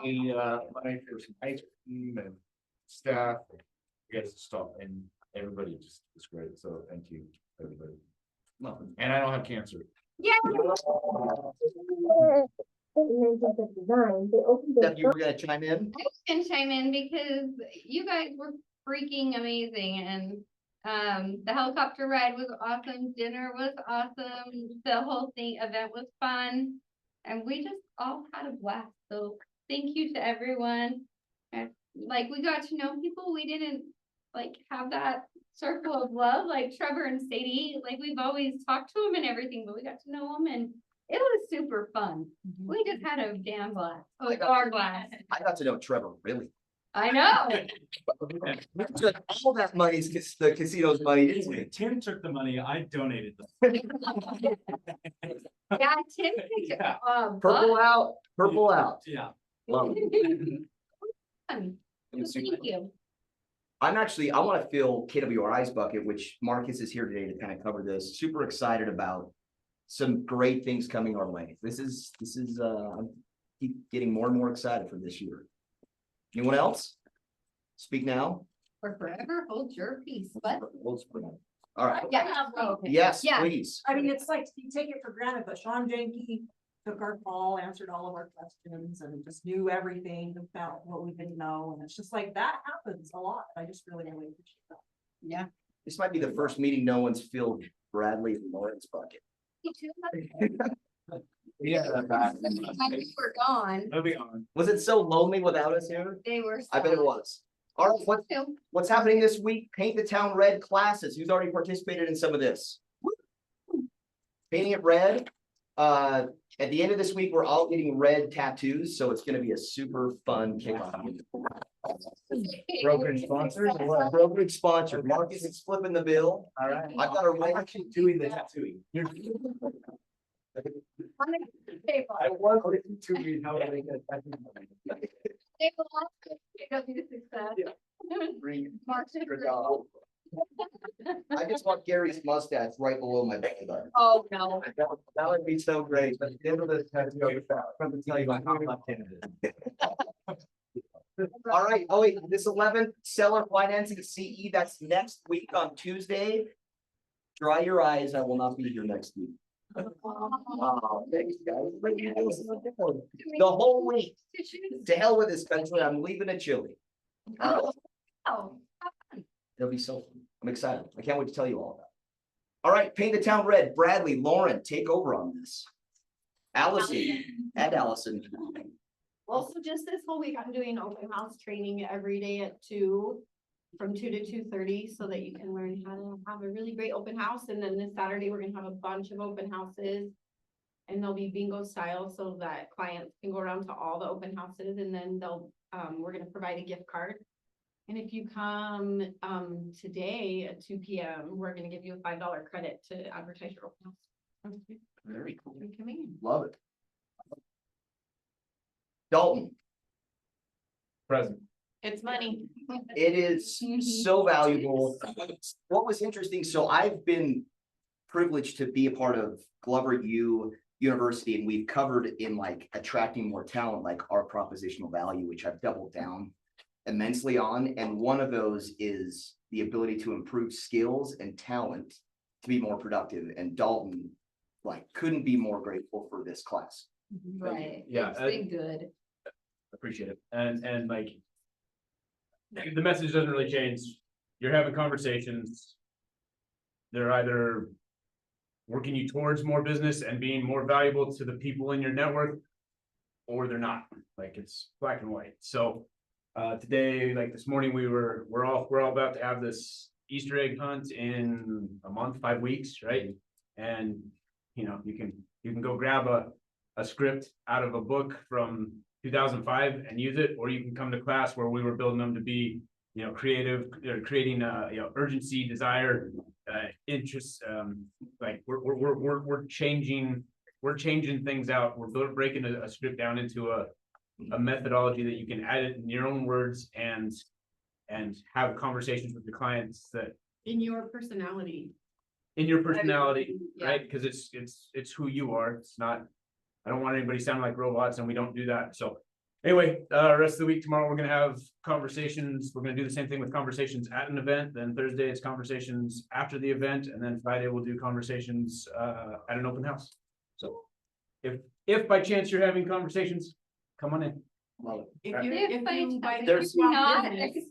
the money for some ice cream and staff. Gets to stop and everybody just was great. So thank you, everybody. And I don't have cancer. Yeah. Steph, you were gonna chime in? I can chime in because you guys were freaking amazing, and the helicopter ride was awesome, dinner was awesome, the whole event was fun, and we just all had a blast. So thank you to everyone. And, like, we got to know people we didn't like have that circle of love, like Trevor and Sadie. Like, we've always talked to them and everything, but we got to know them, and it was super fun. We just had a damn blast. Oh, our blast. I got to know Trevor really. I know. All that money is the casino's money, didn't we? Tim took the money, I donated them. Yeah, Tim picked Purple out, purple out. Yeah. Love it. Thank you. I want to fill KWRI's bucket, which Marcus is here today to kind of cover this. Super excited about some great things coming our way. This is I keep getting more and more excited for this year. Anyone else? Speak now. For forever, hold your peace. What? All right. Yeah. Okay. Yes, Yeah. please. I mean, it's like you take it for granted, but Sean Jenke took our call, answered all of our questions, and just knew everything about what we didn't know. And it's just like that happens a lot. I just really appreciate that. Yeah. This might be the first meeting no one's filled Bradley and Lauren's bucket. Yeah. We were gone. Moving on. Was it so lonely without us here? They were. I bet it was. All right, what's happening this week? Paint the Town Red classes. Who's already participated in some of this? Painting it red. At the end of this week, we're all getting red tattoos, so it's going to be a super fun kickoff. Brokerage sponsors or what? Brokerage sponsor. Marcus is flipping the bill. All right. I've got a red. actually doing the tattooing. I was listening to you how to make a tattoo. I just want Gary's mustache right below my belly button. Oh, no. That would be so great. But at the end of this tattoo, I'm going to tell you about how left-handed it is. All right. Oh, wait, this 11th seller financing CE, that's next week on Tuesday. Dry your eyes. I will not be here next week. Oh, thanks, guys. The whole week. To hell with this country. I'm leaving it chilly. Oh. It'll be so fun. I'm excited. I can't wait to tell you all about it. All right, paint the town red. Bradley, Lauren, take over on this. Allison and Allison. Well, so just this whole week, I'm doing open house training every day at 2, from 2 to 2:30, so that you can learn how to have a really great open house. And then this Saturday, we're gonna have a bunch of open houses. And they'll be bingo style so that clients can go around to all the open houses, and then we're gonna provide a gift card. And if you come today at 2 p.m., we're gonna give you a $5 credit to advertise your open house. Very cool. Thank you for coming in. Love it. Dalton, Present. It's money. it is so valuable. What was interesting, so I've been privileged to be a part of Glover U University, and we've covered in like attracting more talent, like our propositional value, which I've doubled down immensely on. And one of those is the ability to improve skills and talent to be more productive. And Dalton, like, couldn't be more grateful for this class. Right. Yeah, It's been good. Appreciate it. And like, the message doesn't really change. You're having conversations. They're either working you towards more business and being more valuable to the people in your network, or they're not. Like, it's black and white. So today, like this morning, we're all about to have this Easter egg hunt in a month, 5 weeks, right? And you know, you can go grab a script out of a book from 2005 and use it, or you can come to class where we were building them to be, you know, creative, creating you know, urgency, desire, interest. Like we're changing things out. We're breaking a script down into a methodology that you can add it in your own words and have conversations with your clients that In your personality. Yeah. right? Because it's who you are. It's not, I don't want anybody sounding like robots, and we don't do that. So Anyway, rest of the week, tomorrow, we're gonna have conversations, we're gonna do the same thing with conversations at an event, then Thursday it's conversations after the event, and then Friday we'll do conversations, at an open house. So, if by chance you're having conversations, come on in. Love it. If by chance There's not, business.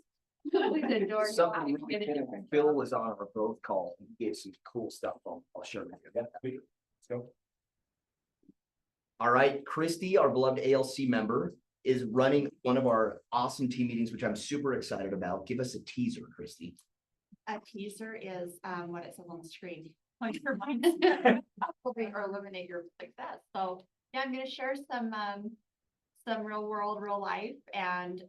with the door. Something really cool. Phil was on our growth call and he gave some cool stuff. I'll share with you. Yeah, let's go. All right, Christy, our beloved ALC member, is running one of our awesome team meetings, which I'm super excited about. Give us a teaser, Christy. A teaser is what it says on the screen. Or eliminate your success. So, yeah, I'm gonna share some real world, real life, and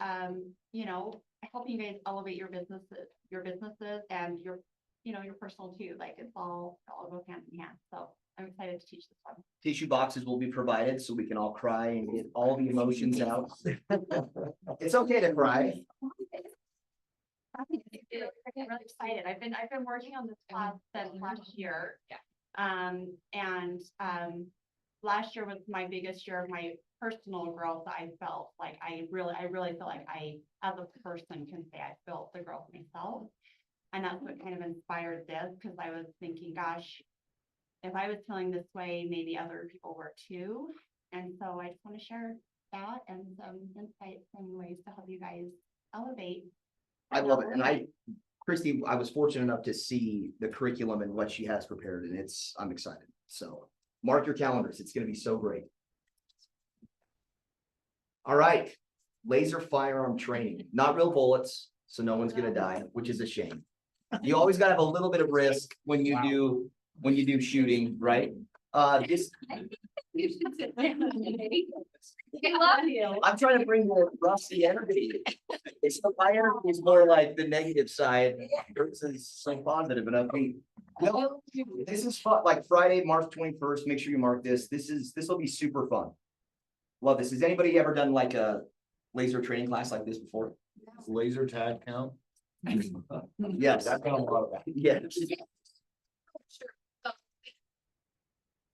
you know, helping you guys elevate your businesses and your, you know, your personal too. Like it all goes hand in hand. So I'm excited to teach this one. Tissue boxes will be provided so we can all cry and get all the emotions out. It's okay to cry. I'm really excited. I've been working on this class since last year. And last year was my biggest year of my personal growth. I felt like I really feel like I, as a person, can say I built the growth myself. And that's what kind of inspired this, because I was thinking, gosh, if I was feeling this way, maybe other people were too. And so I just want to share that and some insights and ways to help you guys elevate. I love it. And Christy, I was fortunate enough to see the curriculum and what she has prepared, and I'm excited. So mark your calendars. It's going to be so great. All right. Laser firearm training, not real bullets. So no one's going to die, which is a shame. You always got to have a little bit of risk when you do shooting, right? This, You should sit there. I love you. I'm trying to bring more rusty energy. So my energy is more like the negative side versus some positive and upbeat. Well, this is fun, like Friday, March 21st. Make sure you mark this. This will be super fun. Love this. Has anybody ever done like a laser training class like this before? Laser tag count. Yes. I've done a lot of that. Yes.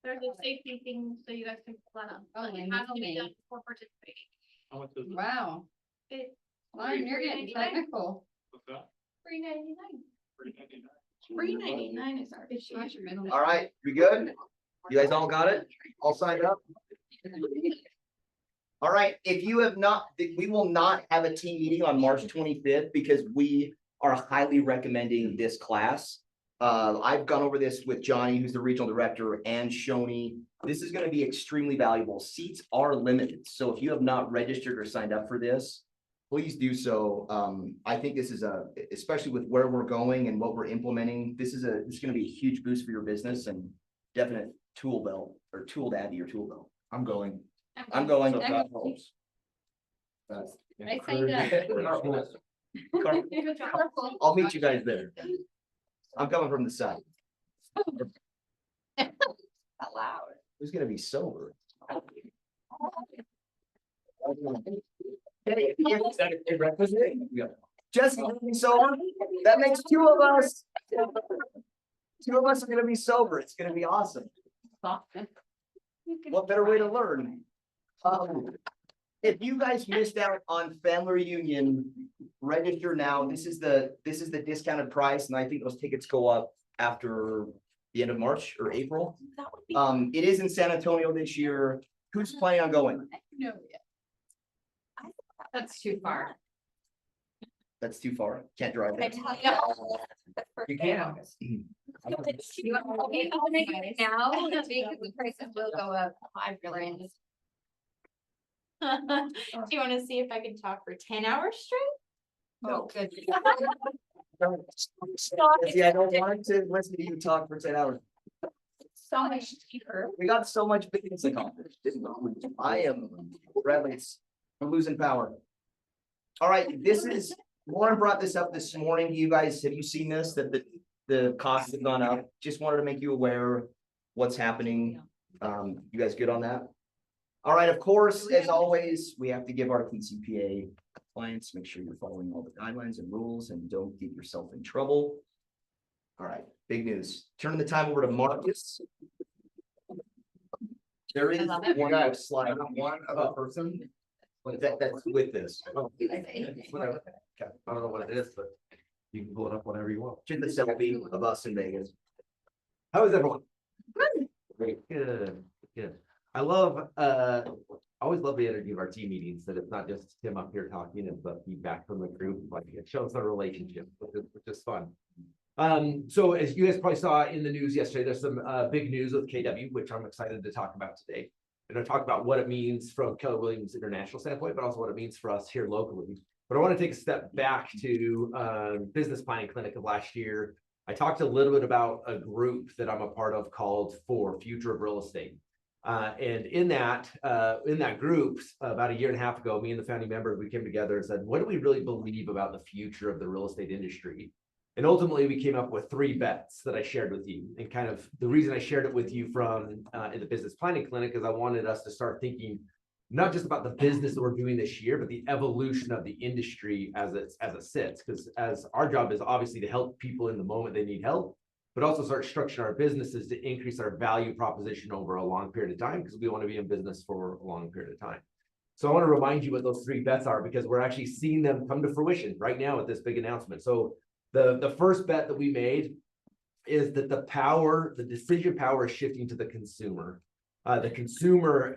There's a safety thing, so you guys can pull that up. Oh, But it and has to be me. done before participating. Wow. It's Lauren, you're getting technical. $3.99. $3.99 is our issue. Watch your middle. All right. We good? You guys all got it? All signed up? All right, if you have not, we will not have a team meeting on March 25th because we are highly recommending this class. I've gone over this with Johnny, who's the regional director, and Shoni. This is going to be extremely valuable. Seats are limited. So if you have not registered or signed up for this, please do so. I think this is especially with where we're going and what we're implementing, this is going to be a huge boost for your business and definite tool belt or tool to add to your tool belt. I'm going. I'm going. So that helps. I signed up. I'll meet you guys there. I'm coming from the side. Out loud. Who's gonna be sober? Just sober? That makes two of us. Two of us are gonna be sober. It's gonna be awesome. What better way to learn? If you guys missed out on family reunion, register now. This is the discounted price, and I think those tickets go up after the end of March or April. That would be. It is in San Antonio this year. Who's planning on going? No. That's too far. That's too far. Can't drive there. You can. You want me to make it now? Because the prices will go up. I really. Do you want to see if I can talk for 10 hours straight? Oh, good. See, I don't want to listen to you talk for 10 hours. So much cheaper. We got so much business accomplished. I am, Bradley, I'm losing power. All right, Lauren brought this up this morning. You guys, have you seen this? That the costs have gone up? Just wanted to make you aware what's happening. You guys good on that? All right, of course, as always, we have to give our TCPA clients, make sure you're following all the guidelines and rules and don't get yourself in trouble. All right, big news. Turning the time over to Marcus. There is one slide. One other person. That's with this. Whatever. Okay, I don't know what it is, but you can pull it up whenever you want. Just the selfie of us in Vegas. How is everyone? Great, good, good. I love, I always love the energy of our team meetings, that it's not just Tim up here talking, and the feedback from the group, like it shows our relationship, which is fun. So as you guys probably saw in the news yesterday, there's some big news with KW, which I'm excited to talk about today. And I talk about what it means from Keller Williams International standpoint, but also what it means for us here locally. But I want to take a step back to business planning clinic of last year. I talked a little bit about a group that I'm a part of called For Future of Real Estate. And in that group, about a year and a half ago, me and the founding members, we came together and said, what do we really believe about the future of the real estate industry? And ultimately, we came up with 3 bets that I shared with you. And kind of the reason I shared it with you from in the business planning clinic is I wanted us to start thinking not just about the business that we're doing this year, but the evolution of the industry as it sits. Because as our job is obviously to help people in the moment they need help, but also start structuring our businesses to increase our value proposition over a long period of time, because we want to be in business for a long period of time. So I want to remind you what those 3 bets are, because we're actually seeing them come to fruition right now with this big announcement. So the first bet that we made is that the decision power is shifting to the consumer. The consumer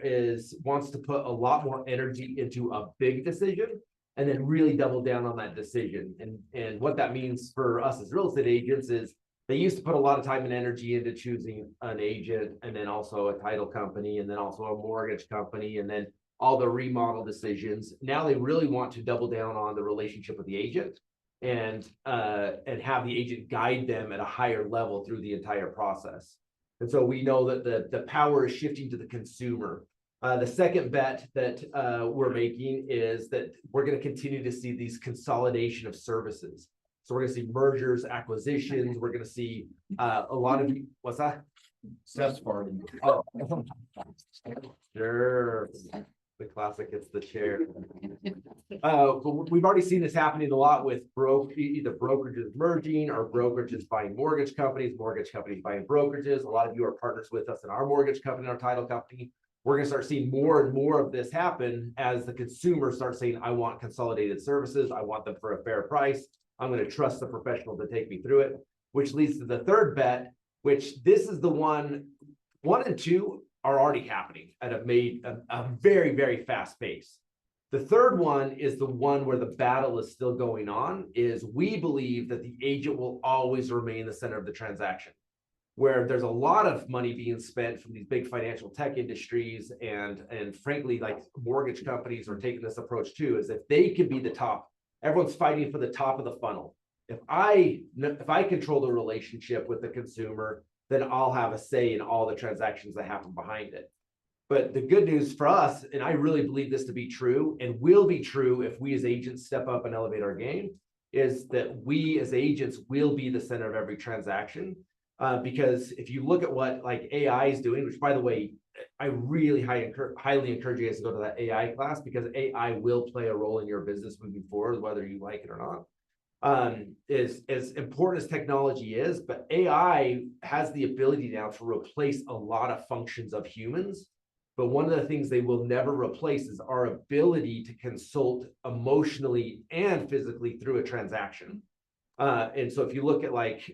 wants to put a lot more energy into a big decision and then really double down on that decision. And what that means for us as real estate agents is they used to put a lot of time and energy into choosing an agent, and then also a title company, and then also a mortgage company, and then all the remodel decisions. Now they really want to double down on the relationship with the agent and have the agent guide them at a higher level through the entire process. And so we know that the power is shifting to the consumer. The second bet that we're making is that we're going to continue to see these consolidation of services. So we're going to see mergers, acquisitions. We're going to see a lot of, what's that? Steph's party. Oh, sure. The classic, it's the chair. But we've already seen this happening a lot with either brokerages merging or brokerages buying mortgage companies buying brokerages. A lot of you are partners with us in our mortgage company, our title company. We're going to start seeing more and more of this happen as the consumer starts saying, I want consolidated services. I want them for a fair price. I'm going to trust the professional to take me through it, which leads to the third bet, which this is the one and two are already happening at a very, very fast pace. The third one is the one where the battle is still going on, is we believe that the agent will always remain the center of the transaction, where there's a lot of money being spent from these big financial tech industries and frankly, like mortgage companies are taking this approach too, is if they can be the top, everyone's fighting for the top of the funnel. If I control the relationship with the consumer, then I'll have a say in all the transactions that happen behind it. But the good news for us, and I really believe this to be true, and will be true if we as agents step up and elevate our game, is that we as agents will be the center of every transaction. Because if you look at what like AI is doing, which by the way, I really highly encourage you guys to go to that AI class, because AI will play a role in your business moving forward, whether you like it or not. Is as important as technology is, but AI has the ability now to replace a lot of functions of humans. But one of the things they will never replace is our ability to consult emotionally and physically through a transaction. And so if you look at like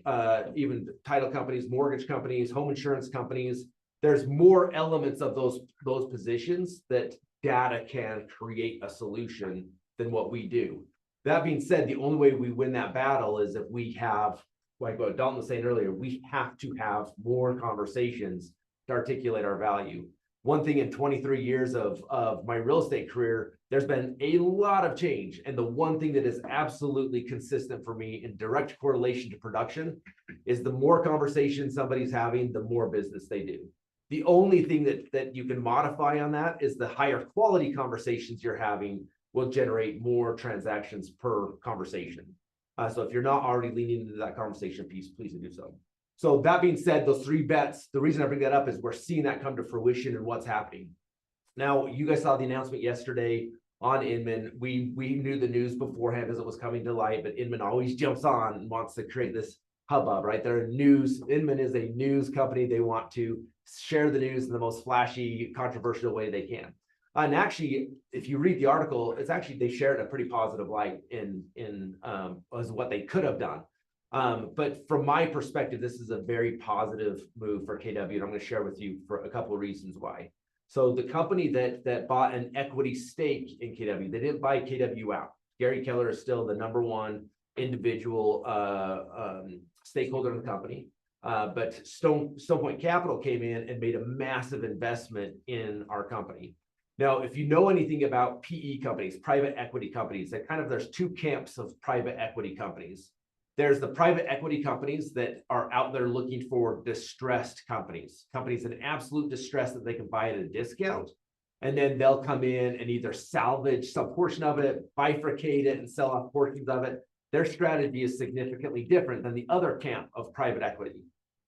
even title companies, mortgage companies, home insurance companies, there's more elements of those positions that data can create a solution than what we do. That being said, the only way we win that battle is if we have, like what Dalton was saying earlier, we have to have more conversations to articulate our value. One thing in 23 years of my real estate career, there's been a lot of change. And the one thing that is absolutely consistent for me in direct correlation to production is the more conversations somebody's having, the more business they do. The only thing that you can modify on that is the higher quality conversations you're having will generate more transactions per conversation. So if you're not already leaning into that conversation piece, please do so. So that being said, those 3 bets, the reason I bring that up is we're seeing that come to fruition and what's happening. Now, you guys saw the announcement yesterday on Inman. We knew the news beforehand as it was coming to light, but Inman always jumps on and wants to create this hubbub, right? They're news. Inman is a news company. They want to share the news in the most flashy, controversial way they can. And actually, if you read the article, it's actually, they shared a pretty positive light as what they could have done. But from my perspective, this is a very positive move for KW, and I'm going to share with you for a couple of reasons why. So the company that bought an equity stake in KW, they didn't buy KW out. Gary Keller is still the #1 individual stakeholder in the company. But Stone Point Capital came in and made a massive investment in our company. Now, if you know anything about PE companies, private equity companies, there's two camps of private equity companies. There's the private equity companies that are out there looking for distressed companies in absolute distress that they can buy at a discount. And then they'll come in and either salvage some portion of it, bifurcate it, and sell off portions of it. Their strategy is significantly different than the other camp of private equity.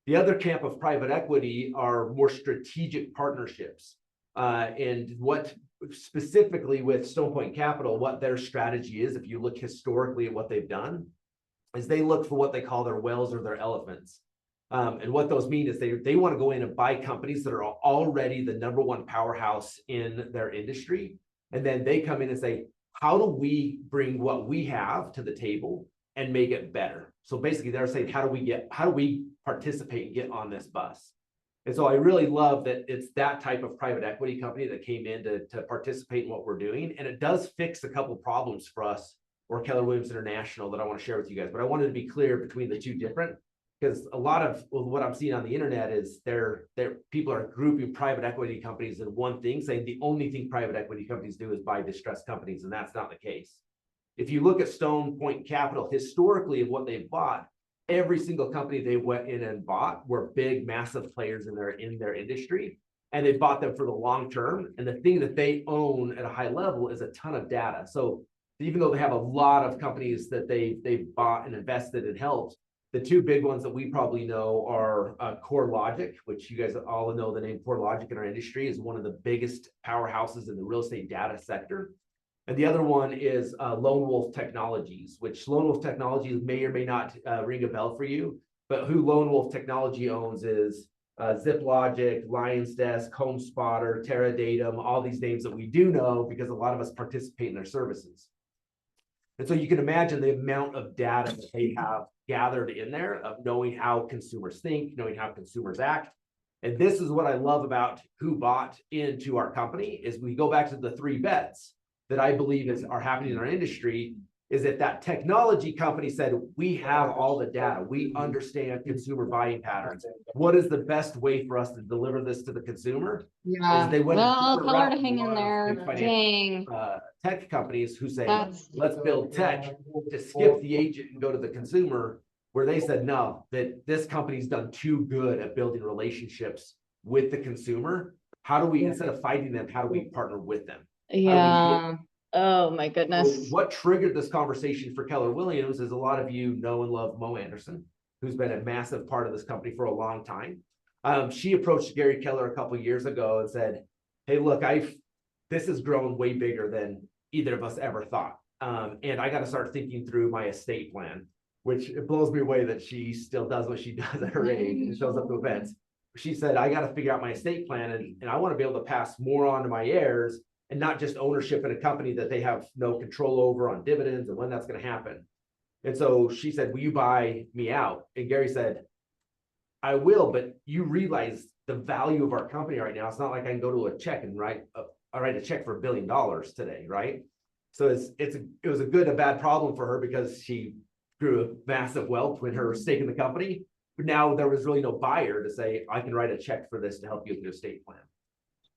The other camp of private equity are more strategic partnerships. And what specifically with Stone Point Capital, what their strategy is, if you look historically at what they've done, is they look for what they call their whales or their elephants. And what those mean is they want to go in and buy companies that are already the #1 powerhouse in their industry. And then they come in and say, how do we bring what we have to the table and make it better? So basically they're saying, how do we participate and get on this bus? And so I really love that it's that type of private equity company that came in to participate in what we're doing. And it does fix a couple problems for us or Keller Williams International that I want to share with you guys. But I wanted to be clear between the two different, because a lot of what I'm seeing on the internet is people are grouping private equity companies in one thing, saying the only thing private equity companies do is buy distressed companies, and that's not the case. If you look at Stone Point Capital, historically of what they've bought, every single company they went in and bought were big, massive players in their industry, and they bought them for the long term. And the thing that they own at a high level is a ton of data. So even though they have a lot of companies that they've bought and invested and helped, the two big ones that we probably know are CoreLogic, which you guys all know the name CoreLogic in our industry, is one of the biggest powerhouses in the real estate data sector. And the other one is Lone Wolf Technologies, which Lone Wolf Technologies may or may not ring a bell for you, but who Lone Wolf Technology owns is ZipLogic, LionsDesk, HomeSpotter, Terradatum, all these names that we do know because a lot of us participate in their services. And so you can imagine the amount of data that they have gathered in there of knowing how consumers think, knowing how consumers act. And this is what I love about who bought into our company is we go back to the 3 bets that I believe are happening in our industry, is that technology company said, we have all the data. We understand consumer buying patterns. What is the best way for us to deliver this to the consumer? Yeah, They went well, a it's hard to different hang in route there, than financial, dang. tech companies who say, That's- let's build tech to skip the agent and go to the consumer, where they said, no, that this company's done too good at building relationships with the consumer. How do we, instead of fighting them, how do we partner with them? Yeah, oh my So goodness. what triggered this conversation for Keller Williams is a lot of you know and love Mo Anderson, who's been a massive part of this company for a long time. She approached Gary Keller a couple of years ago and said, hey, look, this has grown way bigger than either of us ever thought. And I got to start thinking through my estate plan, which it blows me away that she still does what she does at her age and shows up to events. She said, I got to figure out my estate plan and I want to be able to pass more on to my heirs and not just ownership in a company that they have no control over on dividends and when that's going to happen. And so she said, will you buy me out? And Gary said, I will, but you realize the value of our company right now. It's not like I can go to a check and write a check for $1 billion today, right? So it was a good and bad problem for her because she grew a massive wealth with her stake in the company. But now there was really no buyer to say, I can write a check for this to help you with your estate plan.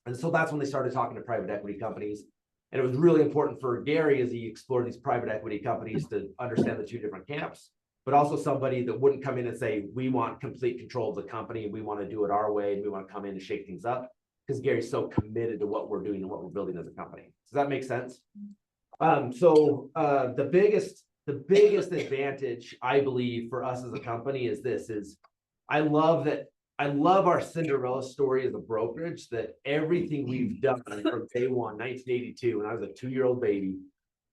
And so that's when they started talking to private equity companies. And it was really important for Gary as he explored these private equity companies to understand the 2 different camps, but also somebody that wouldn't come in and say, we want complete control of the company and we want to do it our way and we want to come in and shake things up, because Gary's so committed to what we're doing and what we're building as a company. Does that make sense? The biggest advantage I believe for us as a company is I love our Cinderella story as a brokerage, that everything we've done from day one, 1982, when I was a 2-year-old baby,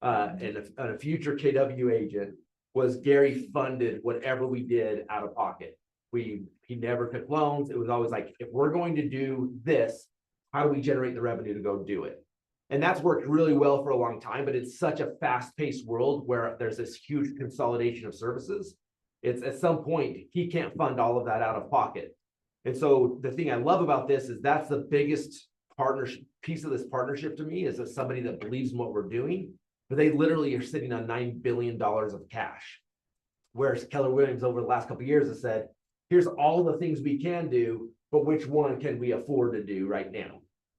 and a future KW agent, was Gary funded whatever we did out of pocket. He never took loans. It was always like, if we're going to do this, how do we generate the revenue to go do it? And that's worked really well for a long time, but it's such a fast-paced world where there's this huge consolidation of services. It's at some point, he can't fund all of that out of pocket. And so the thing I love about this is that's the biggest partnership piece of this partnership to me is that somebody that believes in what we're doing, but they literally are sitting on $9 billion of cash. Whereas Keller Williams over the last couple of years has said, here's all the things we can do, but which one can we afford to do right now?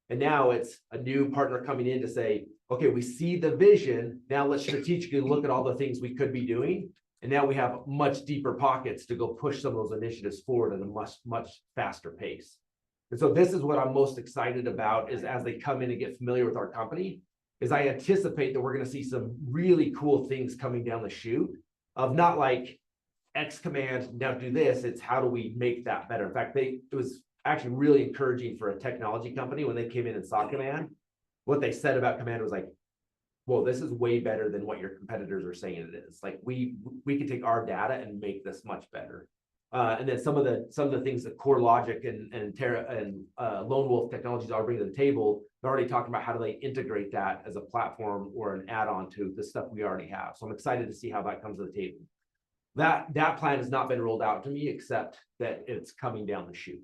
And now it's a new partner coming in to say, okay, we see the vision. Now let's strategically look at all the things we could be doing. And now we have much deeper pockets to go push some of those initiatives forward at a much faster pace. And so this is what I'm most excited about is as they come in and get familiar with our company, is I anticipate that we're going to see some really cool things coming down the chute of not like X command, now do this, it's how do we make that better? In fact, it was actually really encouraging for a technology company when they came in and saw Command. What they said about Command was like, well, this is way better than what your competitors are saying it is. Like we can take our data and make this much better. And then some of the things that CoreLogic and Terra and Lone Wolf Technologies are bringing to the table, they're already talking about how do they integrate that as a platform or an add-on to the stuff we already have. So I'm excited to see how that comes to the table. That plan has not been rolled out to me, except that it's coming down the chute.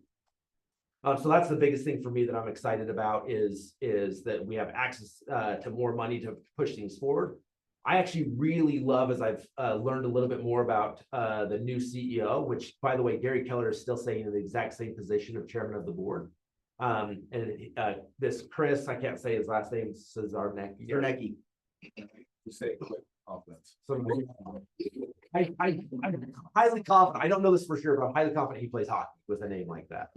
So that's the biggest thing for me that I'm excited about is that we have access to more money to push things forward. I actually really love, as I've learned a little bit more about the new CEO, which by the way, Gary Keller is still staying in the exact same position of chairman of the board. And this Chris, I can't say his last name, Czarnecki. Zarnecki. You say quick offense. So I'm highly confident. I don't know this for sure, but I'm highly confident he plays hockey with a name like that.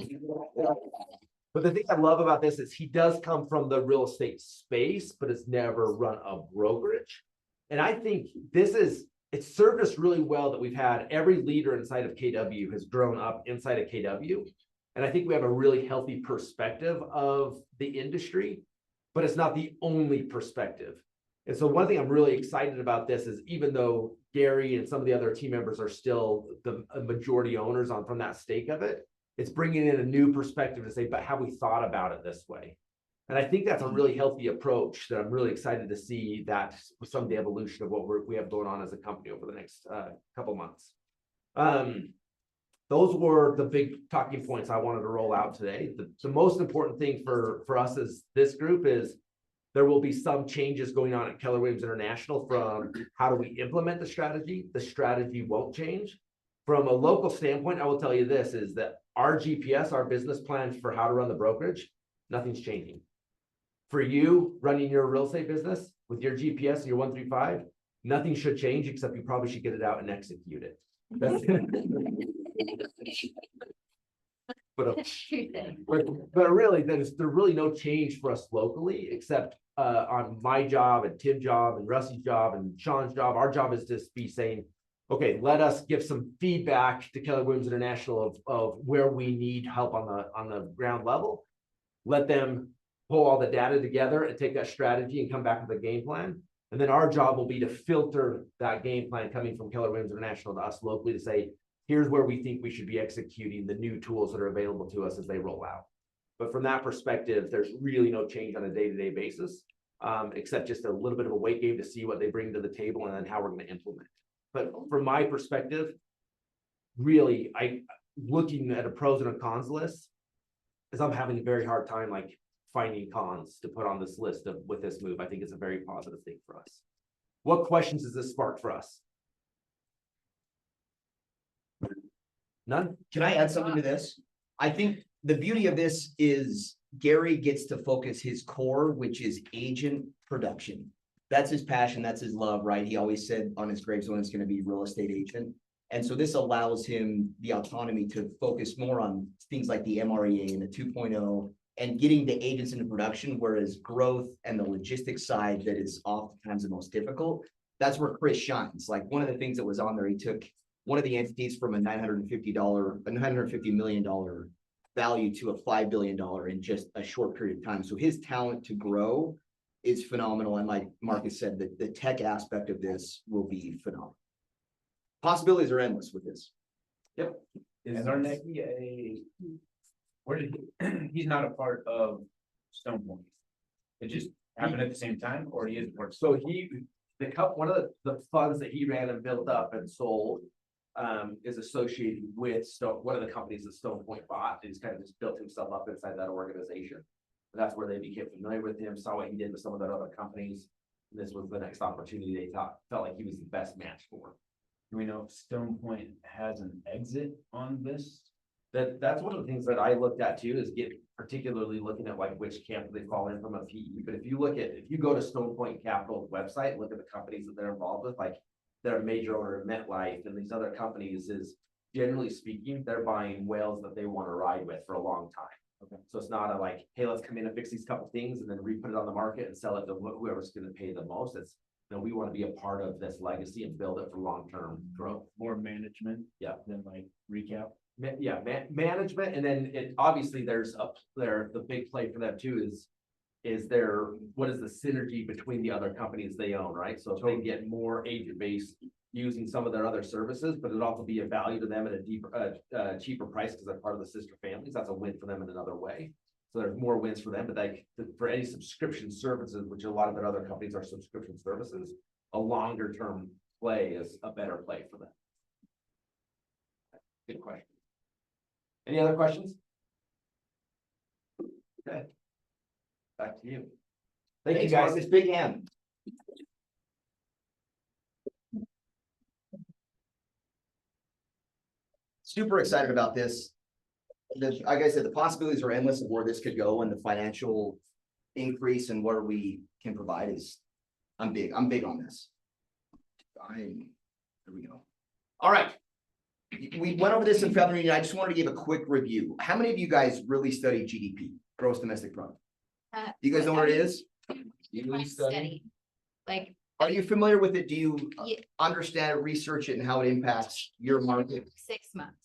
But the thing I love about this is he does come from the real estate space, but has never run a brokerage. And I think it's served us really well that we've had every leader inside of KW has grown up inside of KW. And I think we have a really healthy perspective of the industry, but it's not the only perspective. And so one thing I'm really excited about this is even though Gary and some of the other team members are still the majority owners from that stake of it, it's bringing in a new perspective to say, but have we thought about it this way? And I think that's a really healthy approach that I'm really excited to see that with some of the evolution of what we have going on as a company over the next couple months. Those were the big talking points I wanted to roll out today. The most important thing for us as this group is there will be some changes going on at Keller Williams International from how do we implement the strategy. The strategy won't change. From a local standpoint, I will tell you this is that our GPS, our business plan for how to run the brokerage, nothing's changing. For you running your real estate business with your GPS and your 135, nothing should change except you probably should get it out and execute it. But really, there's really no change for us locally, except on my job and Tim's job and Rusty's job and Sean's job. Our job is just be saying, okay, let us give some feedback to Keller Williams International of where we need help on the ground level. Let them pull all the data together and take that strategy and come back with a game plan. And then our job will be to filter that game plan coming from Keller Williams International to us locally to say, here's where we think we should be executing the new tools that are available to us as they roll out. But from that perspective, there's really no change on a day-to-day basis, except just a little bit of a weight game to see what they bring to the table and then how we're going to implement. But from my perspective, really, looking at a pros and a cons list, is I'm having a very hard time like finding cons to put on this list with this move. I think it's a very positive thing for us. What questions does this spark for us? None? Can I add something to this? I think the beauty of this is Gary gets to focus his core, which is agent production. That's his passion. That's his love, right? He always said on his gravestone, it's going to be real estate agent. And so this allows him the autonomy to focus more on things like the MREA and the 2.0 and getting the agents into production, whereas growth and the logistics side that is oftentimes the most difficult, that's where Chris shines. Like one of the things that was on there, he took one of the entities from a $950 million value to a $5 billion in just a short period of time. So his talent to grow is phenomenal. And like Marcus said, the tech aspect of this will be phenomenal. Possibilities are endless with this. Yep. Is Zarnecki where did he's not a part of Stone Point. It just happen at the same time, or he is working? So one of the funds that he ran and built up and sold. Is associated with one of the companies that Stone Point bought. He's kind of just built himself up inside that organization. And that's where they became familiar with him, saw what he did with some of their other companies. This was the next opportunity they felt like he was the best match for. Do we know if Stone Point has an exit on this? That's one of the things that I looked at too, is particularly looking at like which camp they fall in from a PE. But if you go to Stone Point Capital's website, look at the companies that they're involved with, like they're a major owner of MetLife and these other companies, is generally speaking, they're buying whales that they want to ride with for a long time. Okay. So it's not a like, hey, let's come in and fix these couple things and then re-put it on the market and sell it to whoever's going to pay the most. It's, we want to be a part of this legacy and build it for long-term growth. More management? Yeah. Than like recap? Management, and then obviously there's the big play for them too is there, what is the synergy between the other companies they own, right? So if they get more agent base using some of their other services, but it'd also be a value to them at a cheaper price because they're part of the sister families, that's a win for them in another way. So there's more wins for them, but like for any subscription services, which a lot of their other companies are subscription services, a longer term play is a better play for them. Good question. Any other questions? Okay. Back to you. Thank you, Thanks, guys. Marcus. Big hand. Super excited about this. Like I said, the possibilities are endless of where this could go, and the financial increase and where we can provide is, I'm big on this. There we go. All right. We went over this in Feather Union. I just wanted to give a quick review. How many of you guys really study GDP, gross domestic product? You guys know what it is? Define steady. Like, Are you familiar with it? Do you Yeah. understand it, research it, and how it impacts your market? 6 months.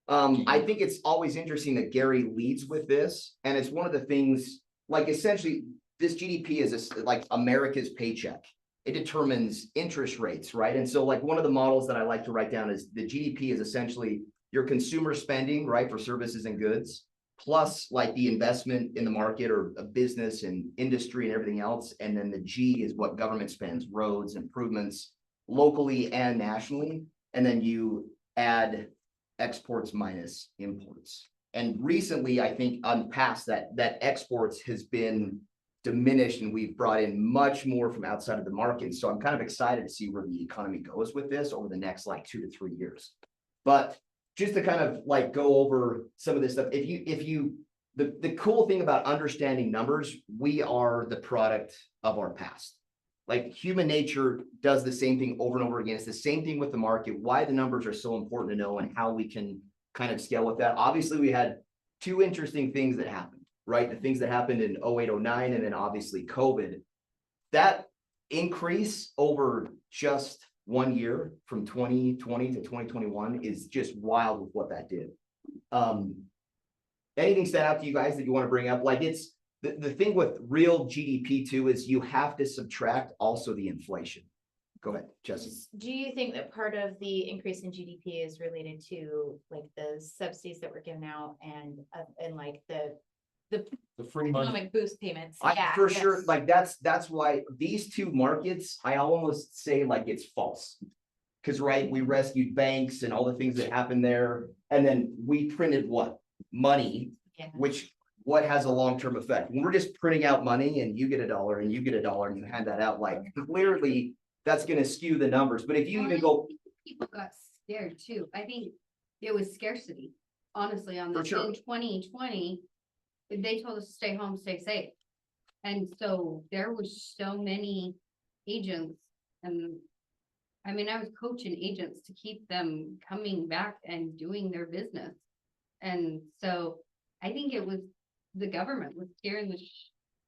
I think it's always interesting that Gary leads with this, and it's one of the things, like essentially, this GDP is like America's paycheck. It determines interest rates, right? And so like one of the models that I like to write down is the GDP is essentially your consumer spending, right, for services and goods, plus like the investment in the market or a business and industry and everything else. And then the G is what government spends, roads, improvements, locally and nationally. And then you add exports minus imports. And recently, I think past that exports has been diminished, and we've brought in much more from outside of the market. So I'm kind of excited to see where the economy goes with this over the next like 2 to 3 years. But just to kind of like go over some of this stuff, the cool thing about understanding numbers, we are the product of our past. Like human nature does the same thing over and over again. It's the same thing with the market, why the numbers are so important to know and how we can kind of scale with that. Obviously, we had 2 interesting things that happened, right? The things that happened in 08, 09, and then obviously COVID. That increase over just 1 year from 2020 to 2021 is just wild with what that did. Anything stand out to you guys that you want to bring up? Like it's the thing with real GDP too is you have to subtract also the inflation. Go ahead, Jesse. Do you think that part of the increase in GDP is related to like the subsidies that were given out and like the free money. economic boost payments? For sure, like that's why these 2 markets, I almost say like it's false. Because right, we rescued banks and all the things that happened there, and then we printed what? Money, Yeah. which what has a long-term effect? When we're just printing out money and you get $1 and you get $1 and you hand that out, like clearly that's gonna skew the numbers. But if you even go, People got scared too. I think it was scarcity, honestly, on For the sure. in 2020. They told us to stay home, stay safe. And so there was so many agents, and I mean, I was coaching agents to keep them coming back and doing their business. And so I think it was the government was scaring the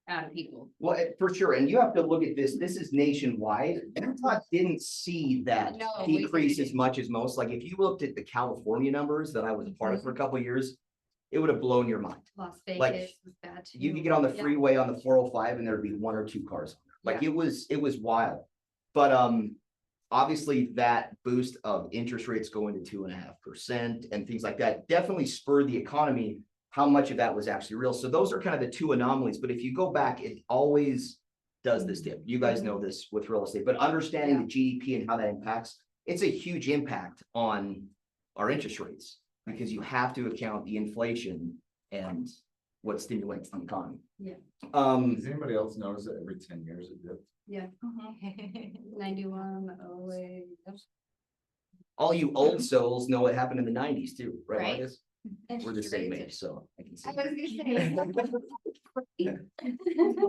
out of people. well, for sure, and you have to look at this, this is nationwide. Utah didn't see that No, we decrease as didn't. much as most. Like if you looked at the California numbers that I was a part of for a couple of years, it would have blown your mind. Las Like, Vegas was bad too. You could get on the Yeah. freeway on the 405 and there'd be 1 or 2 cars. Like it was wild. But obviously that boost of interest rates going to 2.5% and things like that definitely spurred the economy. How much of that was actually real? So those are kind of the 2 anomalies. But if you go back, it always does this dip. You guys know this with real estate, but understanding the GDP and how that impacts, it's a huge impact on our interest rates. Because you have to account the inflation and what stimulates the economy. Yeah. Does anybody else notice that every 10 years it dips? Yeah. 91, 08. All you old souls know what happened in the nineties too, right, Right. Marcus? We're the same age, so I can see. I was gonna say.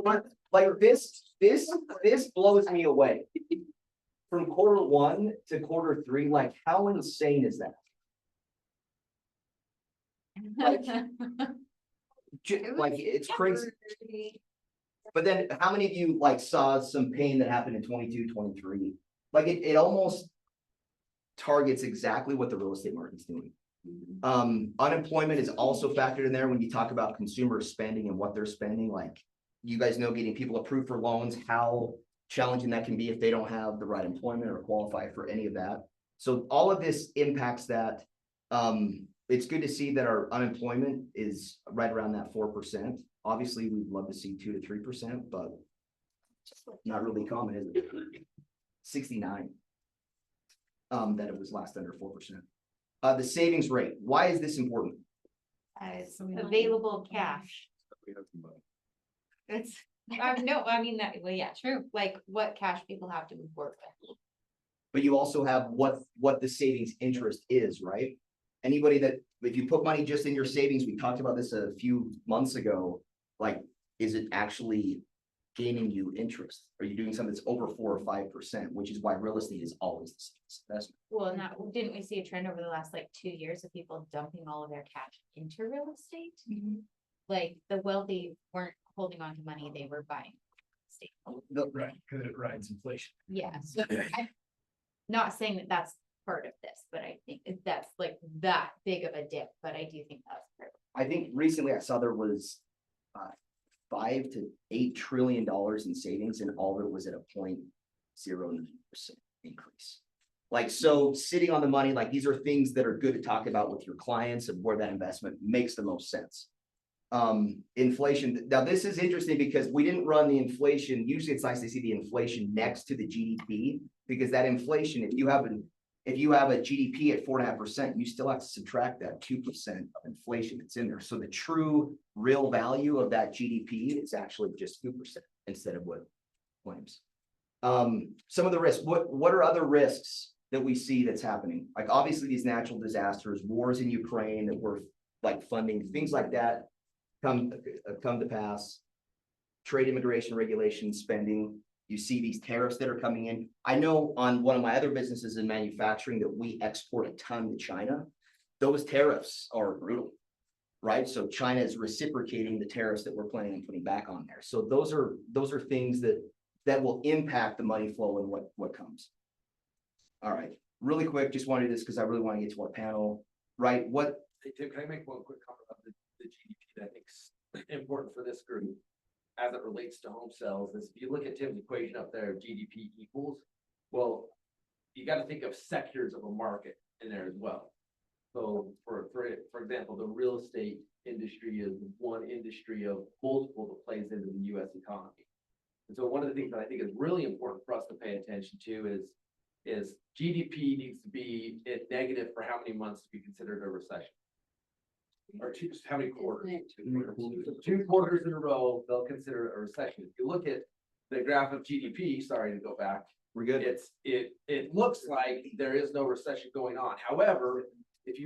But like this blows me away. From quarter one to quarter three, like how insane is that? Like, it's crazy. But then how many of you like saw some pain that happened in 22, 23? Like it almost targets exactly what the real estate market's doing. Unemployment is also factored in there when you talk about consumer spending and what they're spending. Like, you guys know, getting people approved for loans, how challenging that can be if they don't have the right employment or qualify for any of that. So all of this impacts that. It's good to see that our unemployment is right around that 4%. Obviously, we'd love to see 2 to 3%, but not really common, is it? 69. That it was last under 4%. The savings rate, why is this important? As available cash. We have some money. It's, no, I mean, that, well, yeah, true, like what cash people have to work with. But you also have what the savings interest is, right? Anybody that, if you put money just in your savings, we talked about this a few months ago, like, is it actually gaining you interest? Are you doing something that's over 4 or 5%, which is why real estate is always the safest investment. Well, now, didn't we see a trend over the last like 2 years of people dumping all of their cash into real estate? Like the wealthy weren't holding on to money, they were buying estate. Right, because it rides inflation. Yeah, so I'm not saying that that's part of this, but I think that's like that big of a dip, but I do think that's part of it. I think recently I saw there was $5 to $8 trillion in savings, and all of it was at a 0.09% increase. Like, so sitting on the money, like, these are things that are good to talk about with your clients and where that investment makes the most sense. Inflation. Now, this is interesting because we didn't run the inflation. Usually it's nice to see the inflation next to the GDP, because that inflation, if you have a GDP at 4.5%, you still have to subtract that 2% of inflation that's in there. So the true real value of that GDP is actually just 2% instead of what claims. Some of the risks, what are other risks that we see that's happening? Like, obviously these natural disasters, wars in Ukraine that we're like funding, things like that come to pass. Trade, immigration, regulation, spending. You see these tariffs that are coming in. I know on one of my other businesses in manufacturing that we export a ton to China. Those tariffs are brutal, right? So China is reciprocating the tariffs that we're planning on putting back on there. So those are things that will impact the money flow and what comes. All right, really quick, just wanted this because I really want to get to our panel, right? Hey, Tim, can I make one quick comment about the GDP that I think's important for this group as it relates to home sales? Is if you look at Tim's equation up there, GDP equals, well, you got to think of sectors of a market in there as well. So for example, the real estate industry is one industry of multiple that plays into the US economy. And so one of the things that I think is really important for us to pay attention to is GDP needs to be negative for how many months to be considered a recession? Or how many quarters? 2 quarters in a row, they'll consider it a recession. If you look at the graph of GDP, sorry to go back, We're good. it looks like there is no recession going on. However, if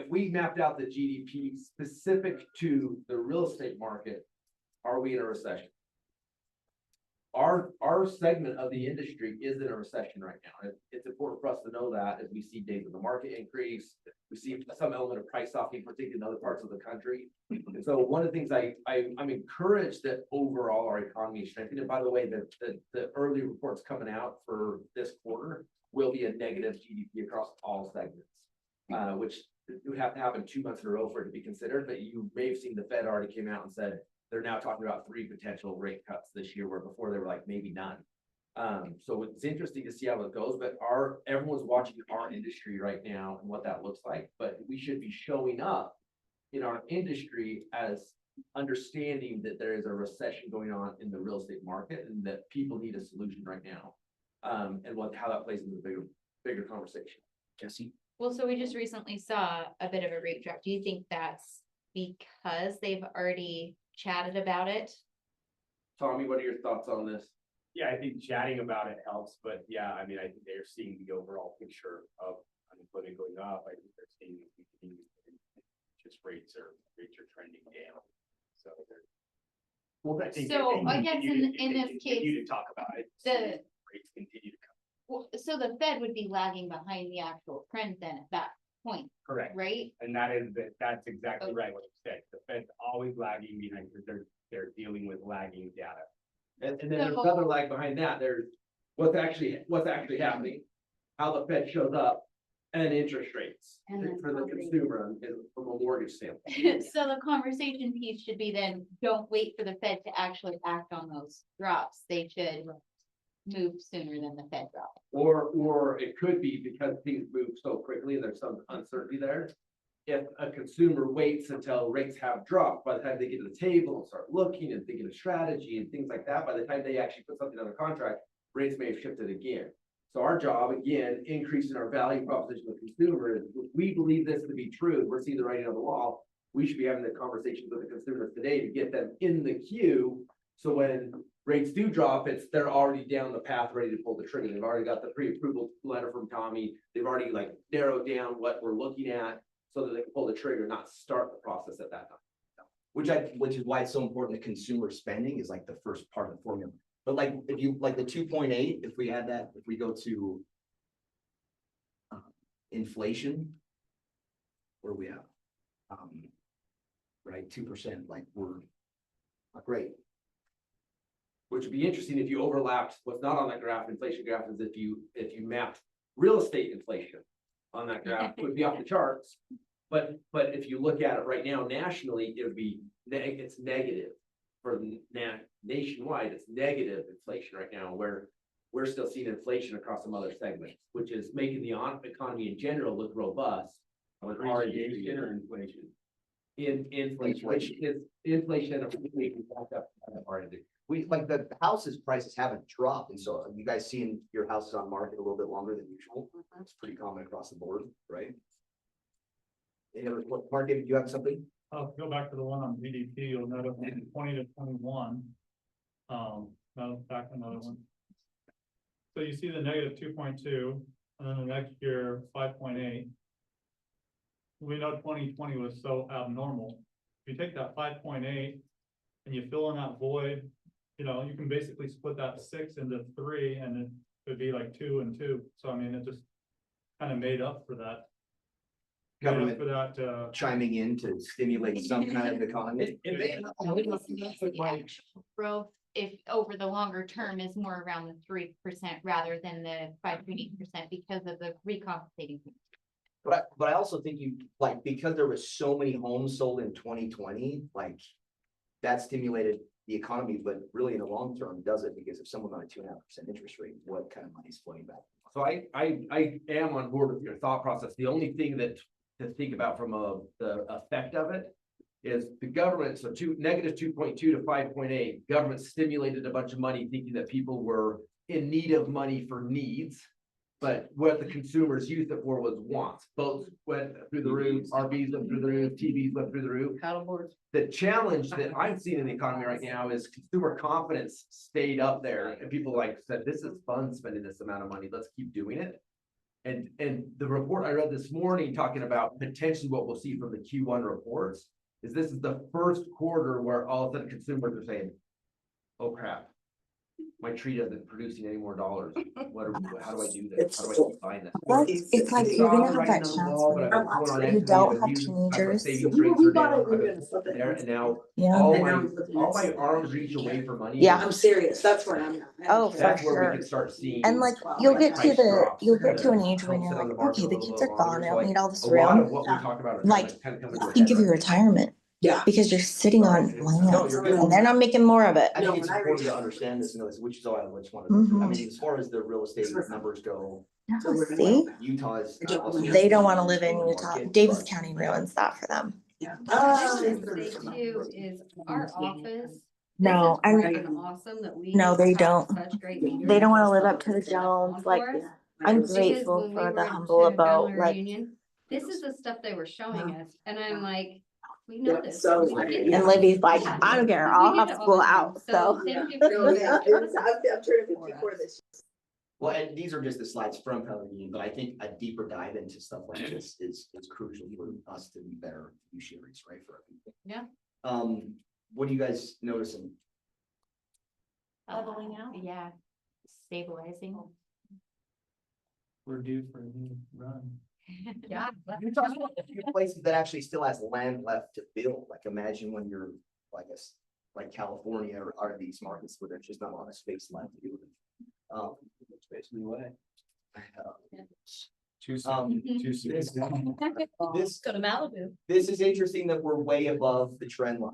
we mapped out the GDP specific to the real estate market, are we in a recession? Our segment of the industry is in a recession right now. It's important for us to know that as we see days of the market increase, we see some element of price softening, particularly in other parts of the country. And so one of the things I'm encouraged that overall our economy is strengthening. And by the way, the early reports coming out for this quarter will be a negative GDP across all segments, which would have to happen 2 months in a row for it to be considered. But you may have seen the Fed already came out and said they're now talking about 3 potential rate cuts this year, where before they were like maybe none. So it's interesting to see how it goes, but everyone's watching our industry right now and what that looks like. But we should be showing up in our industry as understanding that there is a recession going on in the real estate market and that people need a solution right now. And how that plays into the bigger conversation. Jesse? Well, so we just recently saw a bit of a rate drop. Do you think that's because they've already chatted about it? Tommy, what are your thoughts on this? Yeah, I think chatting about it helps, but yeah, I mean, I think they're seeing the overall picture of unemployment going up. I think they're seeing interest rates are trending down. So they're. Well, I think So, if they I guess continue in to- this if they continue case, to talk about it. the- Rates continue to come. Well, so the Fed would be lagging behind the actual trend then at that point, Correct. right? And that's exactly right what you said. The Fed's always lagging behind because they're dealing with lagging data. And then there's another lag behind that, there's what's actually happening, how the Fed shows up, and interest rates And then for the housing. consumer from a mortgage standpoint. So the conversation piece should be then, don't wait for the Fed to actually act on those drops. They should move sooner than the Fed drop. Or it could be because things move so quickly and there's some uncertainty there. If a consumer waits until rates have dropped, by the time they get to the table and start looking and thinking of strategy and things like that, by the time they actually put something on a contract, rates may have shifted again. So our job, again, increasing our value proposition with consumers, if we believe this to be true, we're seeing the writing on the wall, we should be having the conversations with the consumers today to get them in the queue. So when rates do drop, they're already down the path, ready to pull the trigger. They've already got the pre-approval letter from Tommy. They've already like narrowed down what we're looking at so that they can pull the trigger, not start the process at that time. Which is why it's so important that consumer spending is like the first part of the formula. But like, if you, like the 2.8, if we add that, if we go to inflation, where we at? Right, 2%, like we're not great. Which would be interesting if you overlapped, what's not on that graph, inflation graph, is if you mapped real estate inflation on that graph, it would be off the charts. But if you look at it right now nationally, it would be, it's negative. For nationwide, it's negative inflation right now, where we're still seeing inflation across some other segments, which is making the economy in general look robust. With our Appreciation or inflation? inflation is inflation and appreciation back up. We, like the houses prices haven't dropped, and so you guys seeing your houses on market a little bit longer than usual. It's pretty common across the board, right? Any other, Mark, do you have something? Go back to the one on GDP, you'll notice in 20 to 21. No, back another one. So you see the negative 2.2, and then the next year, 5.8. We know 2020 was so abnormal. If you take that 5.8 and you fill in that void, you know, you can basically split that 6 into 3, and it would be like 2 and 2. So I mean, it just kind of made up for that. Government For that, chiming in to stimulate some kind of economy. Growth, if over the longer term, is more around the 3% rather than the 5.8% because of the recompensating. But I also think you, like, because there was so many homes sold in 2020, like, that stimulated the economy, but really in the long term, does it? Because if someone on a 2.5% interest rate, what kind of money is flowing back? So I am on board with your thought process. The only thing that to think about from the effect of it is the government, so negative 2.2 to 5.8, government stimulated a bunch of money thinking that people were in need of money for needs. But what the consumers used it for was wants. Boats went through the roof, RVs went through the roof, TVs went through the roof. Paddleboards. The challenge that I'm seeing in the economy right now is consumer confidence stayed up there, and people like said, this is fun spending this amount of money, let's keep doing it. And the report I read this morning talking about potentially what we'll see from the Q1 reports is this is the first quarter where all of a sudden consumers are saying, oh crap, my tree doesn't producing any more dollars. How do I do this? How do I keep buying this? But it's like you're gonna have that chance when you don't have teenagers, And now yeah. all my arms reach away for money. Yeah. I'm serious, that's where I'm at. Oh, for That's where we sure. can start seeing. And like, you'll get to Price an age when you're like, okay, the kids are gone, I don't need all this room. What we talk about. Like, kind of coming to a Think head of your right retirement, Yeah. because you're sitting on No, land you're good. and they're not making more of it. I think it's No, I important to agree. understand this, which is all I just wanted to, I Mhm. mean, as far as the real estate numbers go, No, see, Utah is. they don't wanna live in Utah, Davis County ruins that for them. I should say too, is our office. No, this is I'm, freaking awesome that we. No, they have don't. Such great leaders. they don't wanna that live up to the step on Jones, for like, us. I'm Because grateful when we for the went humble to about, family like, reunion, this is the stuff they were showing Yeah. us, and I'm like, we know this. so, We get and this. Libby's like, Yeah, I don't care, because we I'll do have it all school the time. out, so. Thank you for you guys. doing this for us. Well, and these are just the slides from Pellegrini, but I think a deeper dive into stuff like this is crucial for us to be better fiduciaries, right, for everything. Yeah. What are you guys noticing? Leveling out. Yeah, stabilizing. We're due for a new run. Yeah. Utah's one of the few places that actually still has land left to build. Like imagine when you're like like California or these markets where there's just not a lot of space left to do it. Space in the way. Too Um, soon, too soon. This, Go to Malibu. this is interesting that we're way above the trend line.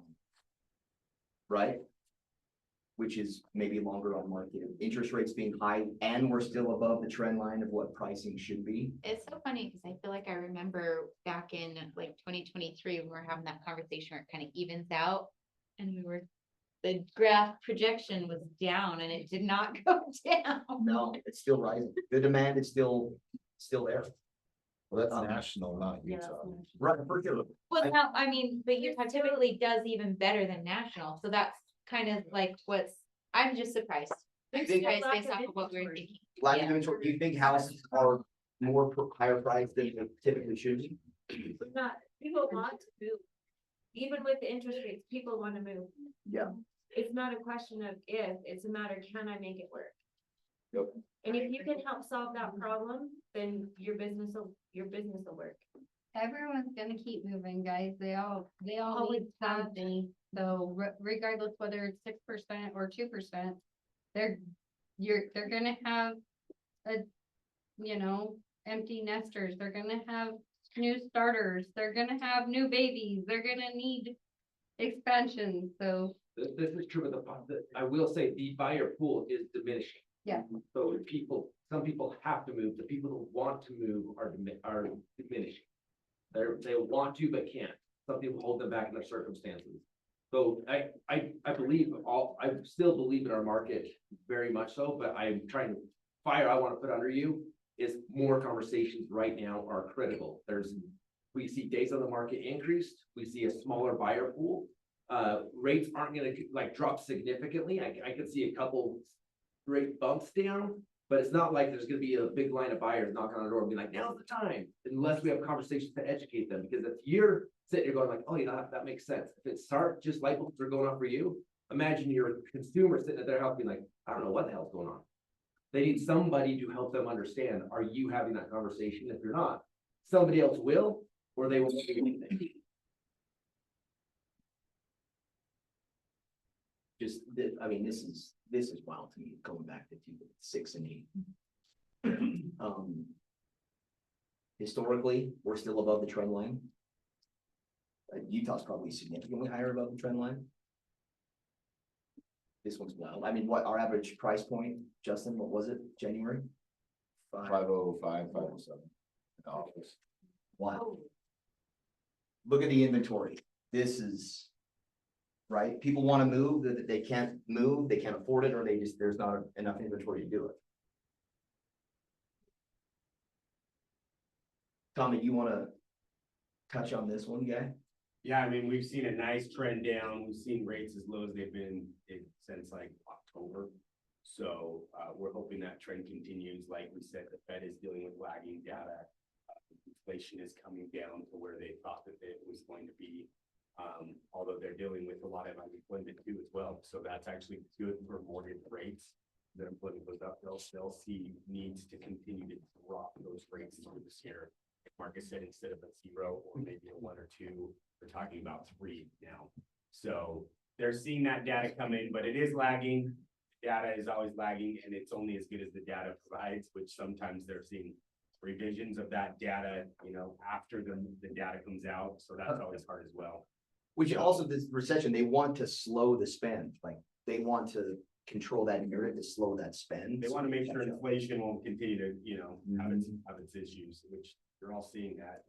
Right? Which is maybe longer on market, interest rates being high, and we're still above the trend line of what pricing should be. It's so funny because I feel like I remember back in like 2023, when we were having that conversation where it kind of evens out. And the graph projection was down and it did not go down. No, it's still rising. The demand is still there. Well, that's national, not Yeah, Utah. Right, for sure. Well, no, I mean, but Utah typically does even better than national, so that's kind of like I'm just surprised. I'm think- surprised based off of what we were thinking. Lack of Yeah. inventory, do you think houses are higher priced than they typically should be? Not, people want to move. Even with the interest rates, people want to move. Yeah. It's not a question of if, it's a matter, can I make it work? Yep. And if you can help solve that problem, then your business will work. Everyone's gonna keep moving, guys. They all Always need have. something. So regardless whether it's 6% or 2%, they're gonna have empty nesters. They're gonna have new starters. They're gonna have new babies. They're gonna need expansion. So This is true of I will say the buyer pool is diminishing. Yeah. So some people have to move, the people who want to move are diminishing. They want to, but can't. Some people hold them back in their circumstances. So I still believe in our market very much so, but I'm trying to, fire I want to put under you is more conversations right now are critical. We see days on the market increased, we see a smaller buyer pool. Rates aren't gonna drop significantly. I could see a couple rate bumps down, but it's not like there's gonna be a big line of buyers knocking on the door and be like, now's the time. Unless we have conversations to educate them, because if you're sitting there going like, oh, yeah, that makes sense. If it starts just light bulbs are going off for you, imagine you're a consumer sitting at their house being like, I don't know what the hell's going on. They need somebody to help them understand, are you having that conversation? If you're not, somebody else will, or they won't do anything. Just, I mean, this is wild to me, going back to 6 and 8. Historically, we're still above the trend line. Utah's probably significantly higher above the trend line. This one's wild. I mean, what our average price point, Justin, what was it, January? 505, 507. in the office. Wow. Look at the inventory. This is. Right? People want to move, that they can't move, they can't afford it, or there's not enough inventory to do it. Tommy, you want to touch on this one, guy? Yeah, I mean, we've seen a nice trend down. We've seen rates as low as they've been since like October. So we're hoping that trend continues. Like we said, the Fed is dealing with lagging data. Inflation is coming down to where they thought that it was going to be. Although they're dealing with a lot of unemployment too as well. So that's actually good for mortgage rates. Their employment goes up, they'll see needs to continue to drop those rates through this year. Like Marcus said, instead of a 0 or maybe a 1 or 2, we're talking about 3 now. So they're seeing that data come in, but it is lagging. Data is always lagging, and it's only as good as the data provides, which sometimes they're seeing revisions of that data, after the data comes out. So that's always hard as well. Which also this recession, they want to slow the spend, like they want to control that narrative to slow that spend. They want to make sure inflation won't continue to, have its issues, which you're all seeing that.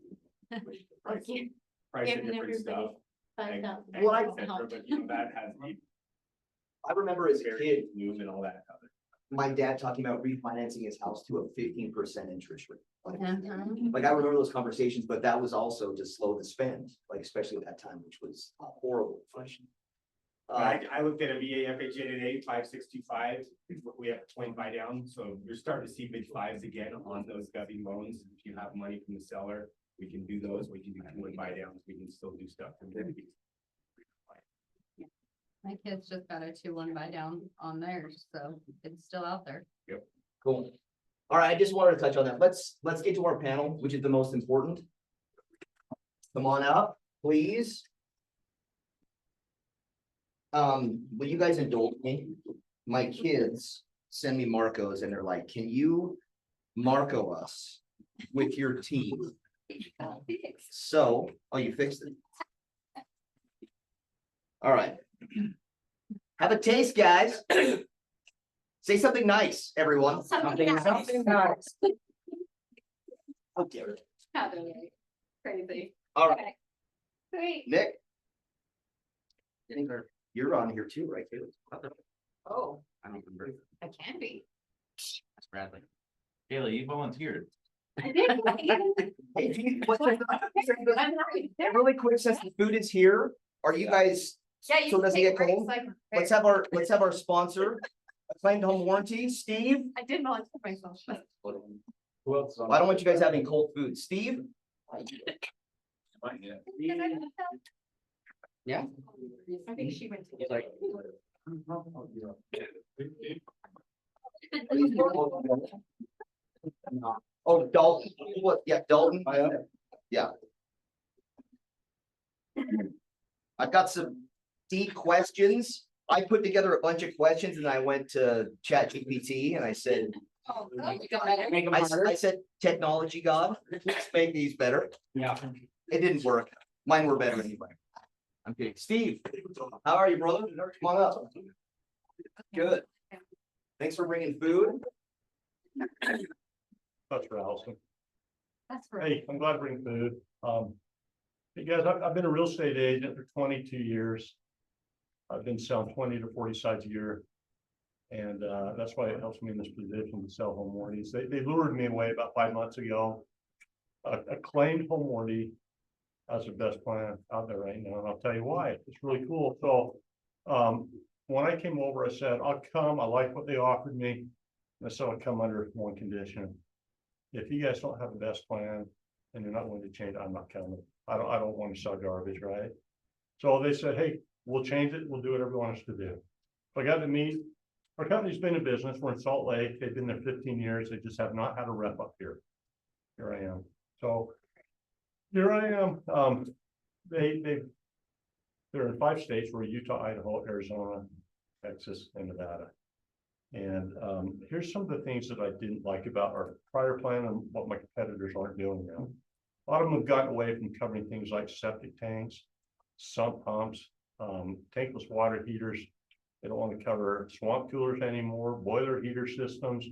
Which the price price of Giving different stuff. everybody Ag- 5,000 ag, Well, I- et cetera, but you know, that has the I remember as a kid, move and all that other. my dad talking about refinancing his house to a 15% interest rate. Uh-huh. Like I remember those conversations, but that was also to slow the spend, like especially at that time, which was a horrible inflation. I looked at a VA FHA today, 5625, we have 25 down, so you're starting to see big fives again on those gubby loans. If you have money from the seller, we can do those, we can do 2 and buy downs, we can still do stuff. From there. My kids just got a 2-1 buy down on theirs, so it's still out there. Cool. All right, I just wanted to touch on that. Let's get to our panel, which is the most important. Come on up, please. Will you guys indulge me? My kids send me Marcos and they're like, can you Marco us with your team? So, oh, you fixed it? All right. Have a taste, guys. Say something nice, everyone. Something nice. nice. Oh, dear it. Crazy. All right, Great. Nick. You're on here too, right? Caleb? Oh. I can be. That's Bradley. Kayla, you volunteered. I did. Hey, really quick, since the food is here, are you guys, Yeah, you So can does it take get breaks cold? like. let's have our sponsor, Acclaimed Home Warranty, Steve. I did volunteer myself. Well, I don't want you guys having cold food. Steve? Yeah. I think she went to. Oh, Dalton, what, yeah, Dalton, yeah. I've got some deep questions. I put together a bunch of questions and I went to ChatGPT and I said, I said, technology god, let's make these better. Yeah. It didn't work. Mine were better anyway. I'm kidding. Steve, how are you, brother? Come on up. Good. Thanks for bringing food. That's for Allison. That's right. Hey, I'm glad to bring food. Hey guys, I've been a real estate agent for 22 years. I've been selling 20 to 40 sites a year. And that's why it helps me in this position to sell home warranties. They lured me away about 5 months ago. Acclaimed Home Warranty has the best plan out there right now, and I'll tell you why. It's really cool. So when I came over, I said, I'll come. I like what they offered me. And so I'll come under one condition. If you guys don't have the best plan and you're not willing to change, I'm not coming. I don't want to sell garbage, right? So they said, hey, we'll change it. We'll do whatever you want us to do. So I got to meet. Our company's been in business. We're in Salt Lake. They've been there 15 years. They just have not had a rep up here. Here I am. So here I am. They're in 5 states. We're Utah, Idaho, Arizona, Texas, and Nevada. And here's some of the things that I didn't like about our prior plan and what my competitors aren't doing now. A lot of them have gotten away from covering things like septic tanks, sump pumps, tankless water heaters. They don't want to cover swamp coolers anymore, boiler heater systems.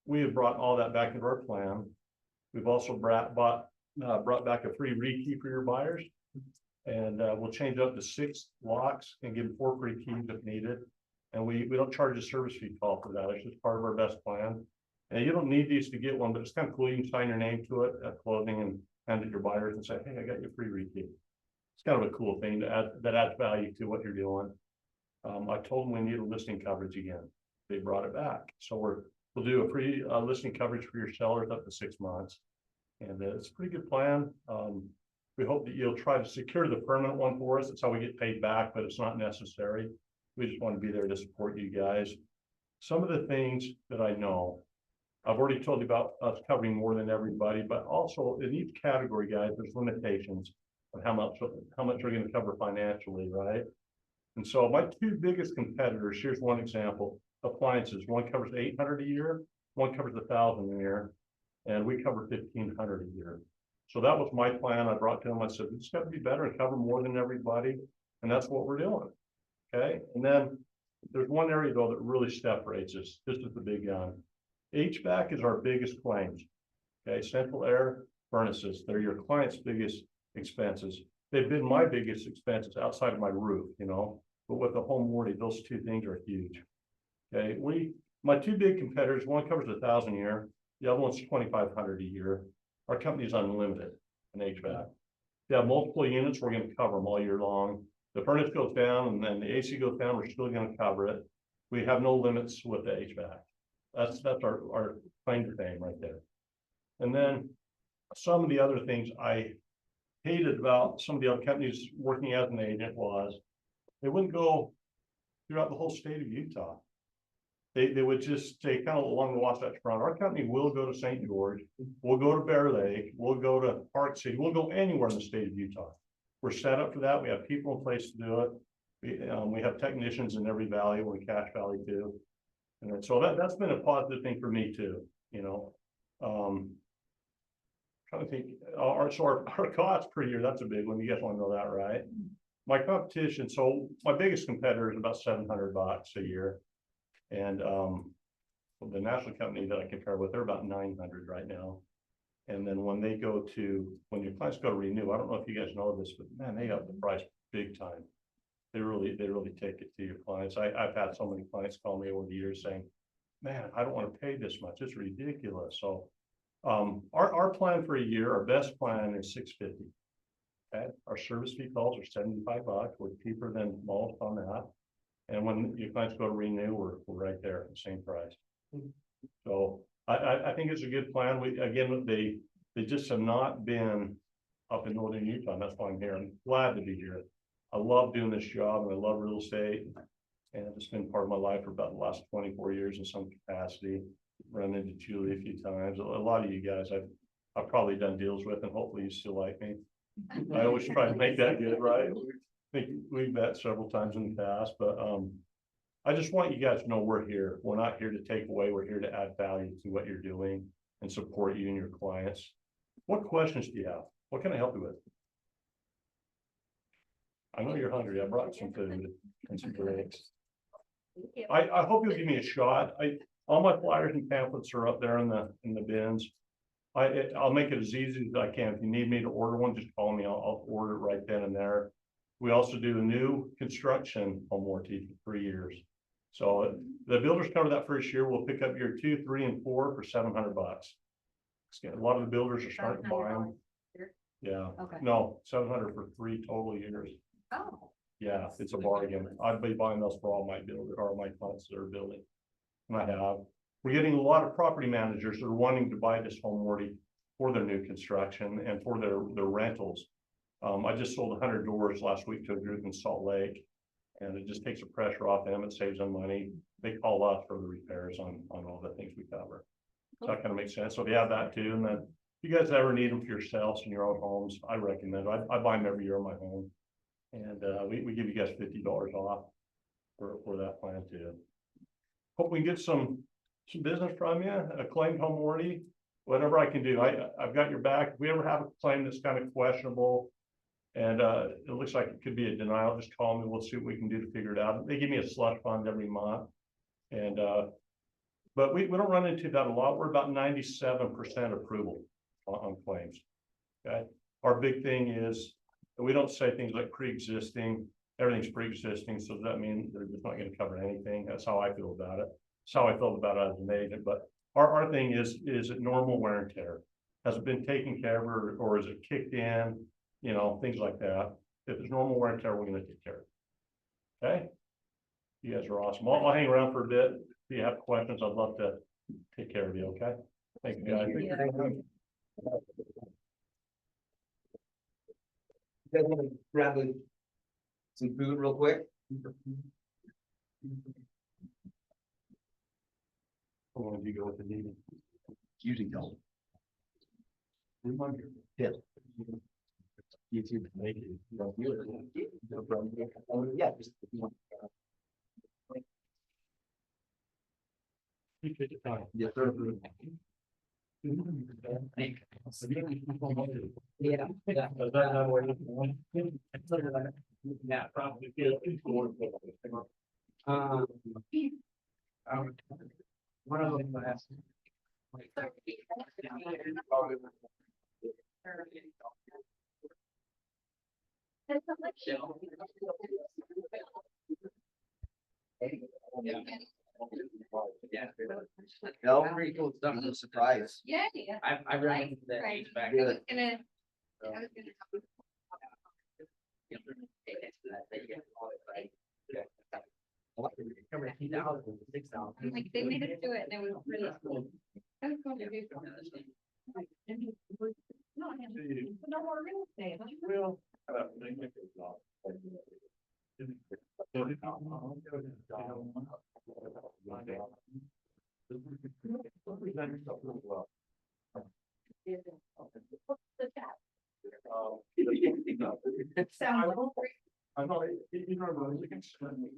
We have brought all that back into our plan. We've also brought back a free rekey for your buyers. And we'll change up to 6 locks and give them 4 free keys if needed. And we don't charge a service fee call for that. It's just part of our best plan. And you don't need these to get one, but it's kind of cool. You can sign your name to it at closing and hand it to your buyers and say, hey, I got your free rekey. It's kind of a cool thing that adds value to what you're doing. I told them we need a listing coverage again. They brought it back. So we'll do a free listing coverage for your sellers up to 6 months. And it's a pretty good plan. We hope that you'll try to secure the permanent one for us. That's how we get paid back, but it's not necessary. We just want to be there to support you guys. Some of the things that I know, I've already told you about us covering more than everybody, but also in each category, guys, there's limitations on how much we're going to cover financially, right? And so my 2 biggest competitors, here's one example, appliances. One covers $800 a year, one covers $1,000 a year, and we cover $1,500 a year. So that was my plan. I brought to them, I said, it's got to be better and cover more than everybody. And that's what we're doing. Okay. And then there's one area though that really separates us. This is the big gun. HVAC is our biggest claims. Okay. Central air furnaces, they're your client's biggest expenses. they've been my biggest expenses outside of my roof, you know, but with the home warranty, those two things are huge. Okay, my two big competitors, one covers 1,000 a year, the other one's 2,500 a year. Our company is unlimited in HVAC. If you have multiple units, we're gonna cover them all year long. The furnace goes down and then the AC goes down, we're still gonna cover it. We have no limits with the HVAC. That's our claim to fame right there. And then some of the other things I hated about some of the other companies working as an agent was they wouldn't go throughout the whole state of Utah. They would just stay kind of along the Wasatch Front. Our company will go to St. George, we'll go to Bear Lake, we'll go to Park City, we'll go anywhere in the state of Utah. We're set up for that. We have people in place to do it. We have technicians in every valley, we're in Cache Valley too. And so that's been a positive thing for me too, you know. Trying to think, our cost per year, that's a big one. You guys want to know that, right? My competition, so my biggest competitor is about $700 a year. And the national company that I compare with, they're about 900 right now. And then when your clients go to renew, I don't know if you guys know this, but man, they up the price big time. They really take it to your clients. I've had so many clients call me over the years saying, man, I don't want to pay this much. It's ridiculous. So our plan for a year, our best plan is $650. Okay, our service fee calls are $75. We're cheaper than most on that. And when your clients go to renew, we're right there at the same price. So I think it's a good plan. They just have not been up in northern Utah, and that's why I'm here. I'm glad to be here. I love doing this job and I love real estate. And it's been part of my life for about the last 24 years in some capacity. Run into Julie a few times. A lot of you guys I've probably done deals with, and hopefully you still like me. I always try to make that good, right? I think we've met several times in the past, but I just want you guys to know we're here. We're not here to take away. We're here to add value to what you're doing and support you and your clients. What questions do you have? What can I help you with? I know you're hungry. I brought some food and some drinks. I hope you'll give me a shot. All my flyers and pamphlets are up there in the bins. I'll make it as easy as I can. If you need me to order one, just call me. I'll order it right then and there. We also do a new construction home warranty for 3 years. So the builders cover that first year. We'll pick up year 2, 3, and 4 for $700. A lot of the builders are starting to buy them. Yeah. Okay. No, 700 for 3 total years. Oh. Yeah, it's a bargain. I'd be buying those for all my builders or my clients that are building. And I have. We're getting a lot of property managers that are wanting to buy this home warranty for their new construction and for their rentals. I just sold 100 doors last week to a group in Salt Lake, and it just takes the pressure off them. It saves them money. They call us for the repairs on all the things we cover. So that kind of makes sense. So if you have that too, and then if you guys ever need them for yourselves in your own homes, I recommend it. I buy them every year in my home, and we give you guys $50 off for that plan too. Hope we can get some business from you, a claimed home warranty, whatever I can do. I've got your back. If we ever have a claim that's kind of questionable and it looks like it could be a denial, just call me. We'll see what we can do to figure it out. They give me a slush fund every month. And but we don't run into that a lot. We're about 97% approval on claims. Okay. Our big thing is that we don't say things like pre-existing. Everything's pre-existing. So does that mean they're just not going to cover anything? That's how I feel about it. That's how I felt about it as an agent. But our thing is it normal wear and tear? Has it been taken care of, or is it kicked in? You know, things like that. If it's normal wear and tear, we're going to take care of it. Okay. You guys are awesome. I'll hang around for a bit. If you have questions, I'd love to take care of you. Okay. Thank you, guys. You guys want to grab some food real quick? How long do you go with the meeting? Usually don't. Yeah. YouTube. Thank you. No problem. Yeah. Appreciate your time. Yes, sir. Yeah. Yeah, probably. One of them last. No, pretty cool stuff, no surprise. Yeah. I ran into that Right. HVAC. I was gonna. I was gonna. I'm like, they made us do it and it was really cool. I was going to do something. No more real estate. Well, Sounds I know, you know, I was against me.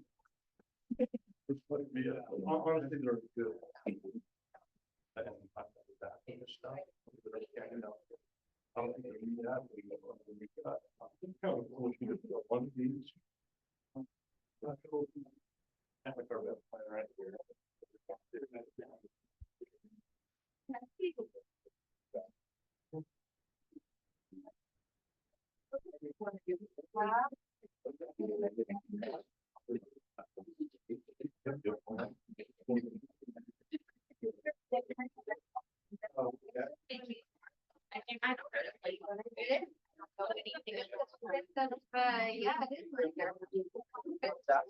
It's like me, honestly, they're good. I haven't talked about that kind of stuff, but I can't, you know, I don't think they need that, we got, I think kind of looking at the one of these. Have a carbon plan right here. I don't know anything. Yeah, it is like that.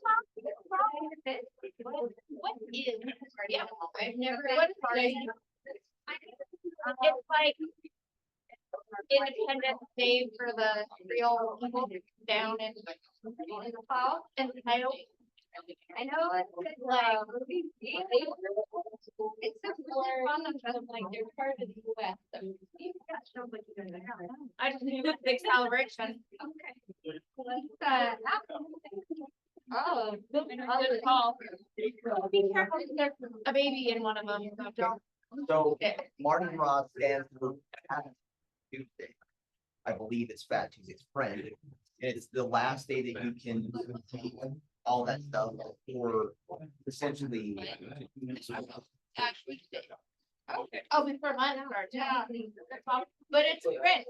What is, yeah, I've never. what is it? It's like Independence Day for the real people down in the south and Ohio. I know it's like, it's similar fun of them, like they're part of the US. So you've got so much to do. I just need a big celebration. Okay. Let's, oh. Good call. Be careful, there's a baby in one of them, so don't. So Mardi Gras stands for Fat Tuesday. I believe it's Fat Tuesday's friend. And it's the last day that you can do all that stuff for essentially. Actually. Okay. Oh, before mine starts, yeah. But it's great.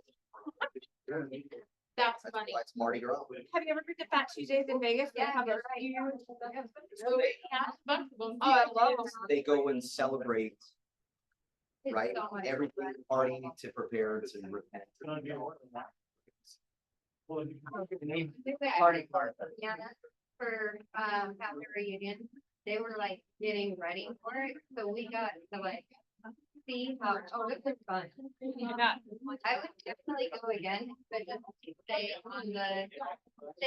That's funny. That's Mardi Gras. Have you ever heard the Fat Tuesdays in Vegas? They have a huge. Oh, I love them. They go and celebrate, It's right? so much Everything fun. party to prepare to repent. Party part. Yeah, for, family reunion, they were like getting ready for it, so we got to like see how, oh, it was fun. Yeah. I would definitely go again, but just stay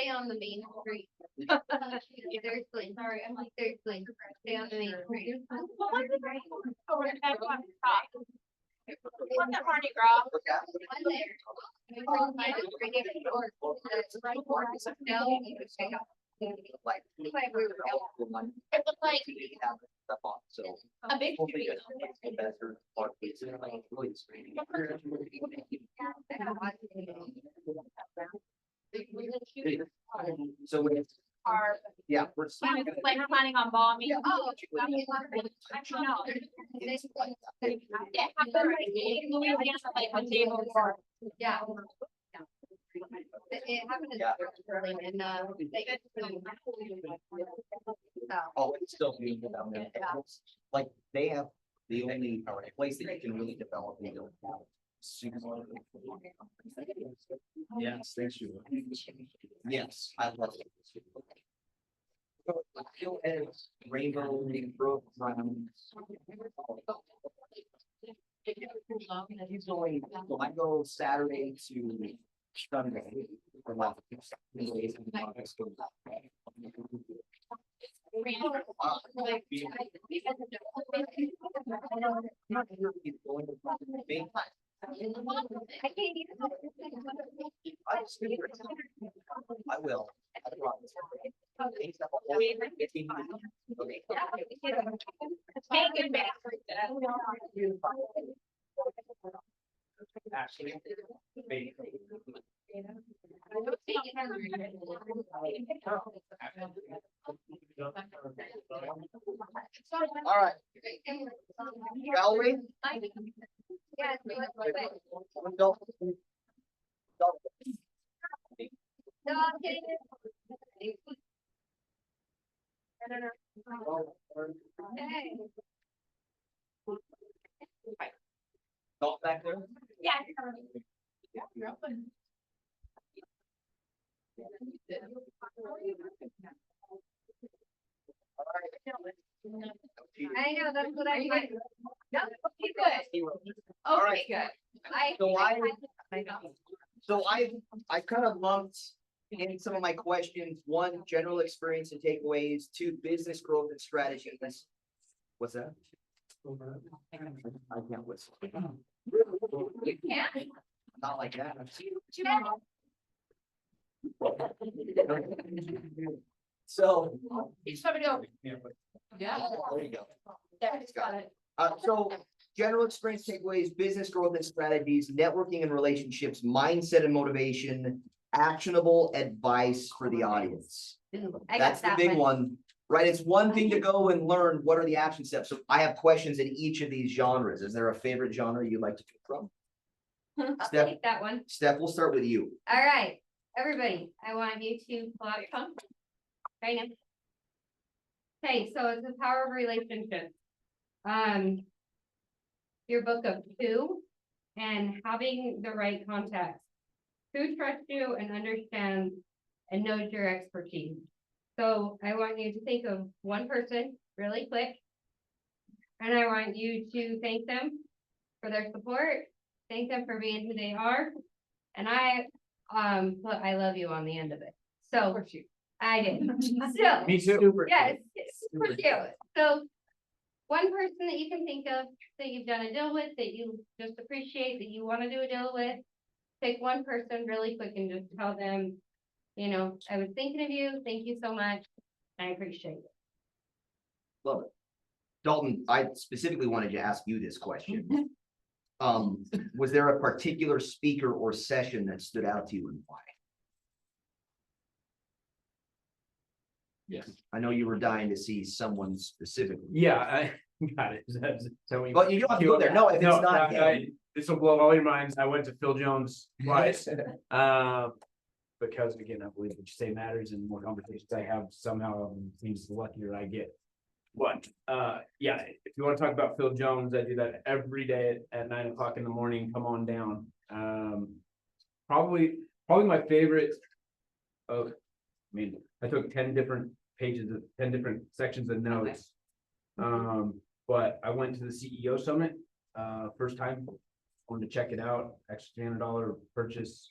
on the main street. Seriously, sorry, I'm like, seriously, stay on the main street. What was it? Oh, we're gonna talk. What's at Mardi Gras? Like. It's like we were It was like Stuff on, so. a big Hopefully tree. it's the best or part of it's like really exciting. So it's, Are, yeah, we're. I was like planning on bombing. Oh, Actually, no. It happened like in Louisiana, like the day before. yeah. It happened in Yeah. Sterling and, so. Oh, it's still beautiful down there. Like, they have the only place that you can really develop. They don't have. Yes, thank you. Yes, I love it. Still has rainbow, broke ground. He's going, so I go Saturday to Sunday. For like 3 days. I can't even. I will. I promise. Take it back. Actually. All right, Valerie? Yeah. Don't. No, Salt back there? Yeah. Yeah, you're open. I know, that's what I like. No, okay, good. All Okay, right. good. So I kind of lumped in some of my questions, one, general experience and takeaways, two, business growth and strategies. What's that? I can't whistle. You can. Not like that. So, You just want me to go. Yeah. there you go. Yeah, got it. So general experience takeaways, business growth and strategies, networking and relationships, mindset and motivation, actionable advice for the audience. I got That's the that big one, right? It's one thing to go and learn what are the action steps. So I have questions in each of these genres. Is there a favorite genre you'd like to pick from? I'll Steph? take that one. Steph, we'll start with you. All right, everybody, I want you to pull out your phone. Right now. Okay, so it's the power of relationships. Your book of who and having the right contacts. Who trusts you and understands and knows your expertise. So I want you to think of one person really quick. And I want you to thank them for their support, thank them for being who they are. And I put I love you on the end of it. So I did. So Me too. yes, it's super cute. So one person that you can think of that you've done a deal with, that you just appreciate, that you want to do a deal with. Pick one person really quick and just tell them, you know, I was thinking of you. Thank you so much. I appreciate it. Love it. Dalton, I specifically wanted to ask you this question. Was there a particular speaker or session that stood out to you and why? Yes. I know you were dying to see someone specifically. Yeah, I got it. So But you don't have to go there. No, if it's not him. This will blow all your minds. I went to Phil Jones twice. Because again, I believe what you say matters and the more conversations I have, somehow seems the luckier I get. But yeah, if you want to talk about Phil Jones, I do that every day at 9 o'clock in the morning. Come on down. Probably my favorite of, I mean, I took 10 different pages of 10 different sections of notes. But I went to the CEO summit, first time, wanted to check it out, extra $300 purchase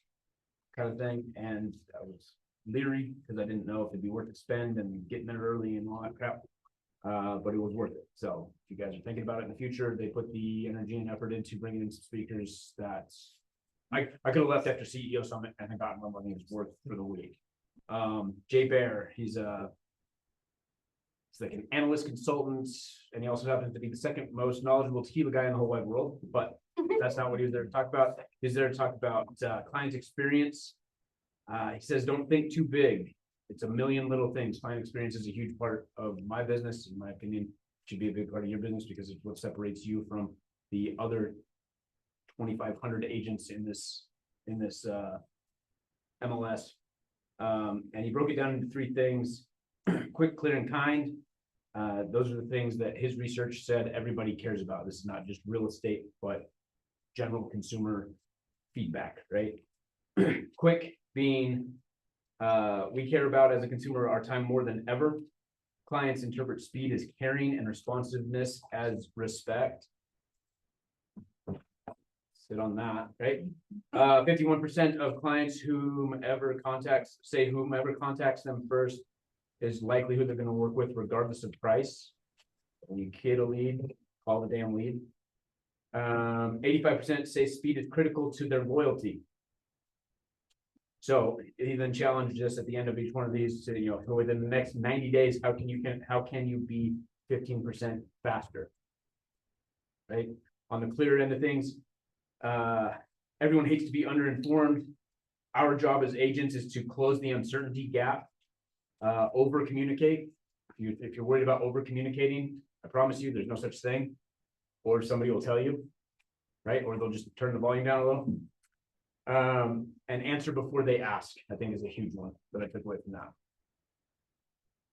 kind of thing. And I was leery because I didn't know if it'd be worth the spend and getting there early and all that crap. But it was worth it. So if you guys are thinking about it in the future, they put the energy and effort into bringing in some speakers that I could have left after CEO summit and gotten my money is worth for the week. Jay Bear, he's like an analyst consultant, and he also happens to be the second most knowledgeable tequila guy in the whole wide world, but that's not what he was there to talk about. He's there to talk about client experience. He says, don't think too big. It's a million little things. Client experience is a huge part of my business. In my opinion, it should be a big part of your business because it's what separates you from the other 2,500 agents in this MLS. And he broke it down into three things: quick, clear, and kind. Those are the things that his research said everybody cares about. This is not just real estate, but general consumer feedback, right? Quick being, we care about as a consumer our time more than ever. Clients interpret speed as caring and responsiveness as respect. Sit on that, right? 51% of clients whomever contacts them first is likely who they're going to work with regardless of price. When you get a lead, call the damn lead. 85% say speed is critical to their loyalty. So he then challenged us at the end of each one of these to, you know, within the next 90 days, how can you be 15% faster? Right? On the clearer end of things, everyone hates to be underinformed. Our job as agents is to close the uncertainty gap. Over communicate. If you're worried about over communicating, I promise you there's no such thing. Or somebody will tell you, right? Or they'll just turn the volume down a little. And answer before they ask, I think is a huge one that I took away from that.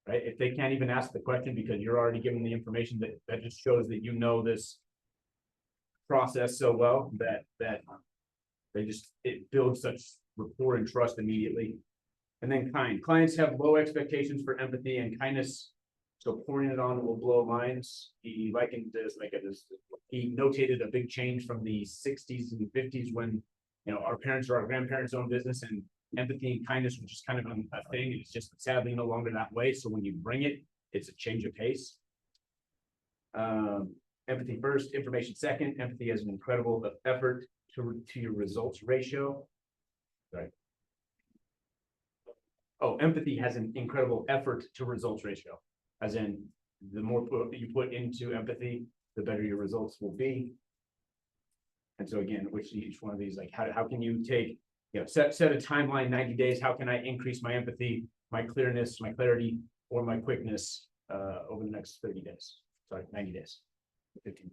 Right? If they can't even ask the question because you're already giving the information, that just shows that you know this process so well that it builds such rapport and trust immediately. And then clients have low expectations for empathy and kindness. So pouring it on will blow minds. He likened this, he notated a big change from the 60s and 50s when, you know, our parents or our grandparents owned business and empathy and kindness was just kind of a thing. It's just sadly no longer that way. So when you bring it, it's a change of pace. Empathy first, information second. Empathy has an incredible effort to your results ratio. Sorry. Oh, empathy has an incredible effort to results ratio. As in, the more you put into empathy, the better your results will be. And so again, which each one of these, like, how can you take, you know, set a timeline, 90 days, how can I increase my empathy, my clearness, my clarity, or my quickness over the next 30 days, sorry, 90 days, 15%.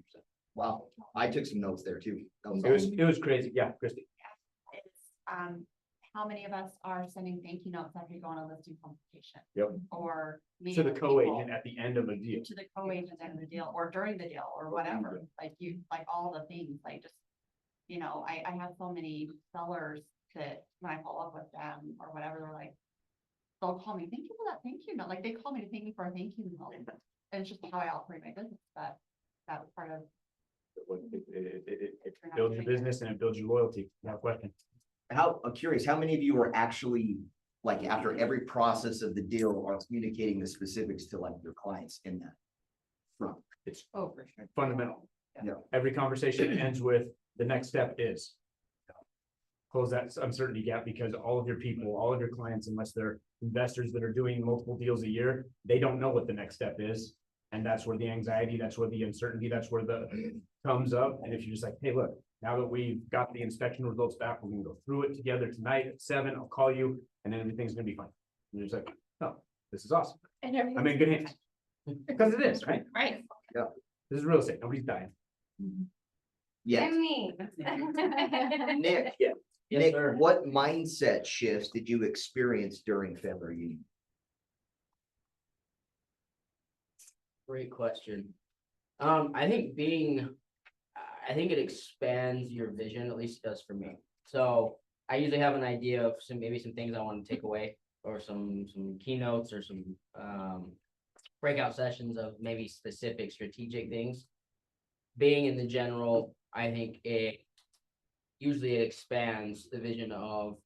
Wow, I took some notes there too. That was It was crazy, yeah, Christy. It's, how many of us are sending thank you notes after you go on a listing consultation? Yep. Or. To meeting the with people, co-agent at the end of a deal. To the co-agent at the deal, or during the deal, or whatever, like like all the things, like just, you know, I have so many sellers that when I follow up with them or whatever, they're like, they'll call me, thank you for that thank you note, like they call me to thank me for a thank you note. And it's just how I operate my business, but that was part of. It builds your business and it builds your loyalty, no question. I'm curious, how many of you are actually, like, after every process of the deal are communicating the specifics to like your clients in that front? It's Oh, for sure. fundamental. Yeah. Every conversation ends with the next step is close that uncertainty gap, because all of your people, all of your clients, unless they're investors that are doing multiple deals a year, they don't know what the next step is. And that's where the anxiety, that's where the uncertainty, that's where the comes up. And if you're just like, hey, look, now that we've got the inspection results back, we're gonna go through it together tonight at 7, I'll call you, and then everything's gonna be fine. And you're just like, oh, this is awesome. And I'm in good hands. Because it is, right? Right. This is real estate. Nobody's dying. Yeah, I mean. Nick, Yes, Nick, sir. what mindset shifts did you experience during February? Great question. I think I think it expands your vision, at least it does for me. So I usually have an idea of maybe some things I want to take away, or some keynotes, or some breakout sessions of maybe specific strategic things. Being in the general, I think it expands the vision of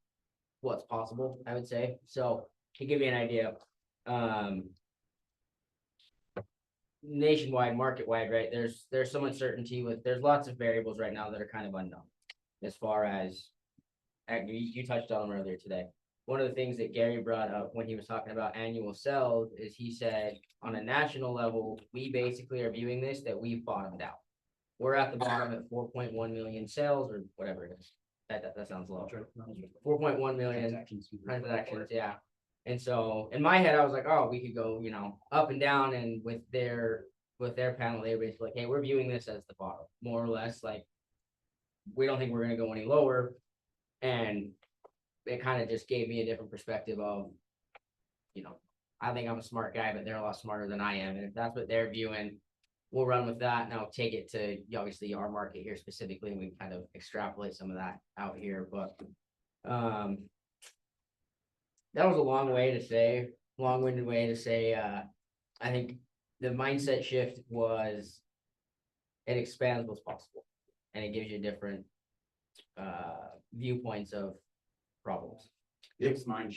what's possible, I would say. So to give you an idea, nationwide, market-wide, right? There's some uncertainty there's lots of variables right now that are kind of unknown. As far as, you touched on them earlier today. One of the things that Gary brought up when he was talking about annual sales is he said, on a national level, we basically are viewing this that we've bottomed out. We're at the bottom at 4.1 million sales, or whatever it is. That sounds low. 4.1 million transactions, yeah. And so in my head, I was like, oh, we could go, you know, up and down. And with their panel, they were basically like, hey, we're viewing this as the bottom, more or less. Like, we don't think we're going to go any lower. And it kind of just gave me a different perspective of, you know, I think I'm a smart guy, but they're a lot smarter than I am. And if that's what they're viewing, we'll run with that. Now take it to obviously our market here specifically, and we kind of extrapolate some of that out here. But that was a long-winded way to say, I think the mindset shift was, it expands what's possible, and it gives you different viewpoints of problems. His mind,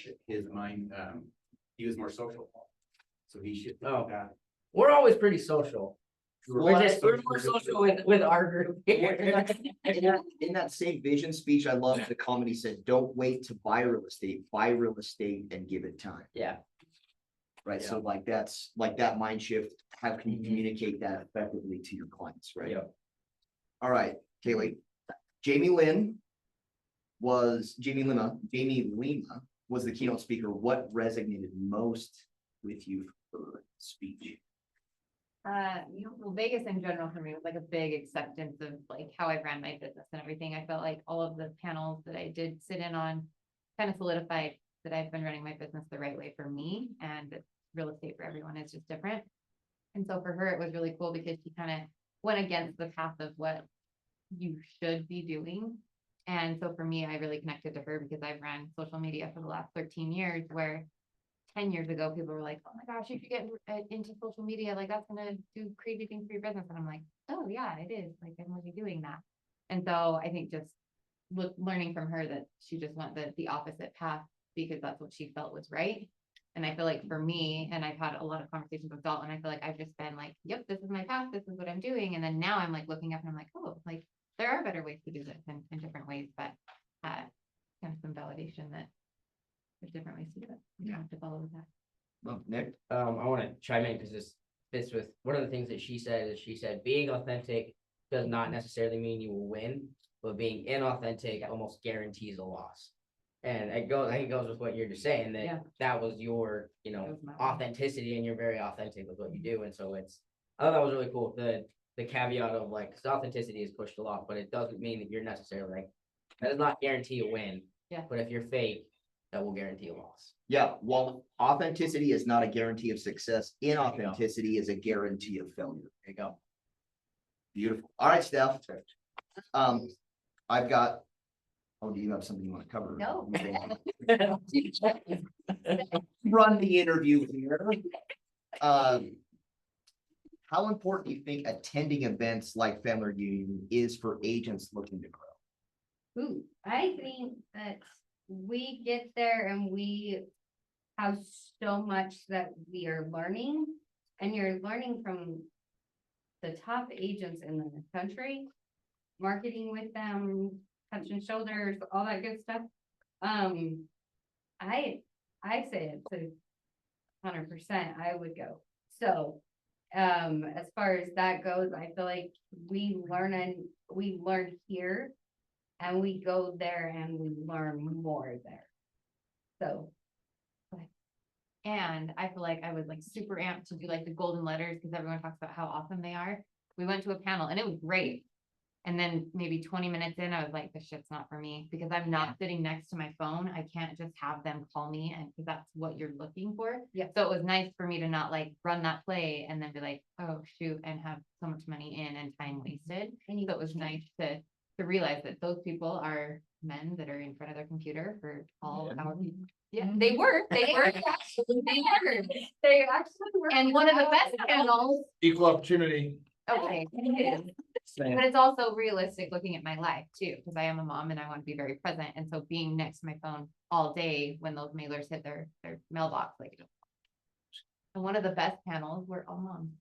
he was more social. So he should. Oh, we're always pretty social. We're more social with our group here. In that same vision speech, I love the comment he said, don't wait to buy real estate and give it time. Yeah. Right, so like that's like that mind shift, how can you communicate that effectively to your clients, right? Yeah. All right, Kaylee, Jamie Lima was the keynote speaker. What resonated most with you for speech? Well, Vegas in general for me was like a big acceptance of like how I ran my business and everything. I felt like all of the panels that I did sit in on kind of solidified that I've been running my business the right way for me, and that real estate for everyone is just different. And so for her, it was really cool because she kind of went against the path of what you should be doing. And so for me, I really connected to her because I've ran social media for the last 13 years, where 10 years ago, people were like, oh my gosh, you should get into social media. Like that's going to do crazy things for your business. And I'm like, oh yeah, it is. Like I'm already doing that. And so I think just learning from her that she just went the opposite path because that's what she felt was right. And I feel like for me, and I've had a lot of conversations with Dalton, I feel like I've just been like, yep, this is my path. This is what I'm doing. And then now I'm like looking up and I'm like, oh, like there are better ways to do this in different ways, but kind of some validation that there's different ways to do it. You have to follow with that. Well, Nick? I want to chime in because this fits with one of the things that she said is she said being authentic does not necessarily mean you will win, but being inauthentic almost guarantees a loss. And I think it goes with what you're just saying that Yeah. that was your, That was my- authenticity, and you're very authentic with what you do. And so I thought that was really cool. The caveat of like, 'cause authenticity is pushed a lot, but it doesn't mean that you're necessarily like, that does not guarantee a win. Yeah. But if you're fake, that will guarantee a loss. Yeah, well, authenticity is not a guarantee of success. Inauthenticity is a guarantee of failure. There you go. Beautiful. All right, Steph. I've got, oh, do you have something you want to cover? No. Run the interview here. How important do you think attending events like Family Reunion is for agents looking to grow? Ooh, I think that we get there and we have so much that we are learning, and you're learning from the top agents in the country, marketing with them, touching shoulders, all that good stuff. I say it's 100%, I would go. So, as far as that goes, I feel like we learn here and we go there and we learn more there. So. And I feel like I was like super amped to do like the golden letters because everyone talks about how awesome they are. We went to a panel and it was great. And then maybe 20 minutes in, I was like, this shit's not for me because I'm not sitting next to my phone. I can't just have them call me, and because that's what you're looking for. Yeah. So it was nice for me to not like run that play and then be like, oh shoot, and have so much money in and time wasted. And so it was nice to realize that those people are men that are in front of their computer for all our. Yeah, they were. They actually were. And one of the best panels. Equal opportunity. Okay, it is. But it's also realistic looking at my life too, because I am a mom and I want to be very present. And so being next to my phone all day when those mailers hit their mailbox, like. And one of the best panels were all moms.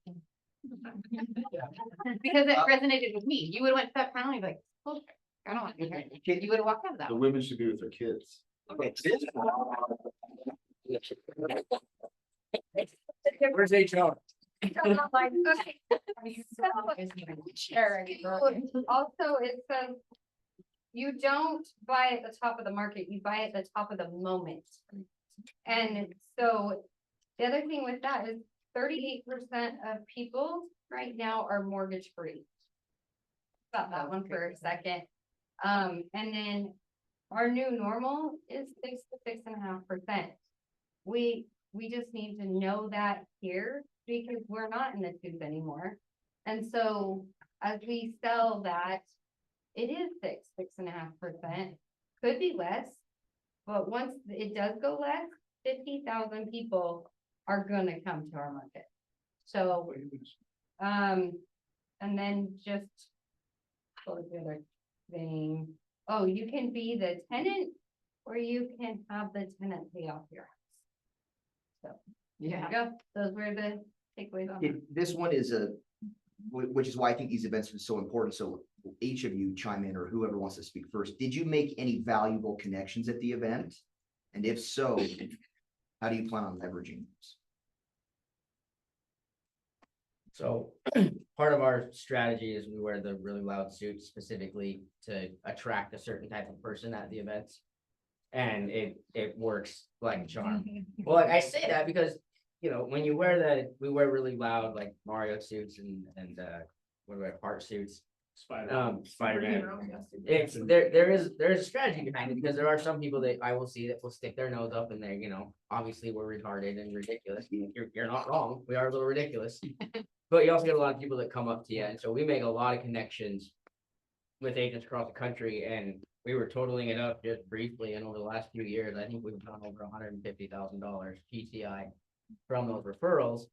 Because it resonated with me. You would have went to that panel and you'd be like, oh, I don't want to be here. You would have walked out of that. The women should be with their kids. Okay. Where's HR? Also, it says, you don't buy at the top of the market, you buy at the top of the moment. And so the other thing with that is 38% of people right now are mortgage free. About that one for a second. And then our new normal is 6 to 6.5%. We just need to know that here because we're not in the twos anymore. And so as we sell that, it is 6.5%, could be less. But once it does go less, 50,000 people are gonna come to our market. So, and then just, what was the other thing? Oh, you can be the tenant or you can have the tenant pay off your house. So, there you go. Those were the takeaways on that. This one is which is why I think these events are so important. So each of you chime in, or whoever wants to speak first. Did you make any valuable connections at the event? And if so, how do you plan on leveraging those? So part of our strategy is we wear the really loud suits specifically to attract a certain type of person at the events. And it works like a charm. Well, I say that because you know, when you wear that, we wear really loud, like Mario suits and what do I, heart suits. Spider-Man. It's, there is a strategy behind it, because there are some people that I will see that will stick their nose up and they're, you know, obviously we're retarded and ridiculous. You're not wrong. We are a little ridiculous. But you also get a lot of people that come up to you, and so we make a lot of connections with agents across the country, and we were totaling it up just briefly, and over the last few years, I think we've done over $150,000 PCI from those referrals.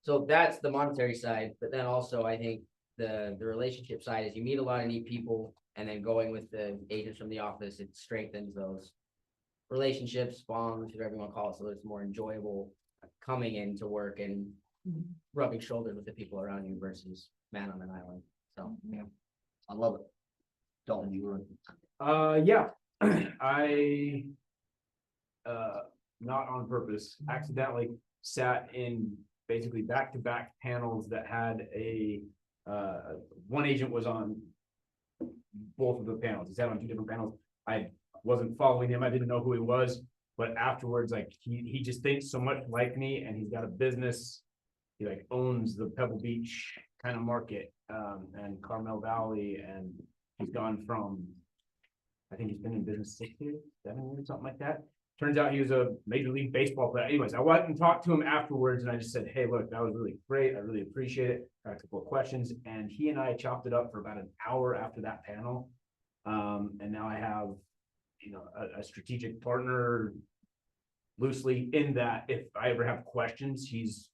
So that's the monetary side, but then also I think the relationship side is you meet a lot of neat people, and then going with the agents from the office, it strengthens those relationships, bonds, whatever you want to call it, so it's more enjoyable coming into work and rubbing shoulders with the people around you versus man on an island. So, yeah. I love it. Dalton, you were. Yeah, I, not on purpose, accidentally sat in basically back-to-back panels that had one agent was on both of the panels. He sat on two different panels. I wasn't following him. I didn't know who he was, but afterwards, like, he just thinks so much like me, and he's got a business. He like owns the Pebble Beach kind of market, and Carmel Valley, and he's gone from, I think he's been in business 6 years, 7 years, something like that. Turns out he was a Major League Baseball player. Anyways, I went and talked to him afterwards, and I just said, hey, look, that was really great. I really appreciate it. Got a couple of questions, and he and I chopped it up for about an hour after that panel. And now I have, you know, a strategic partner loosely in that if I ever have questions, he's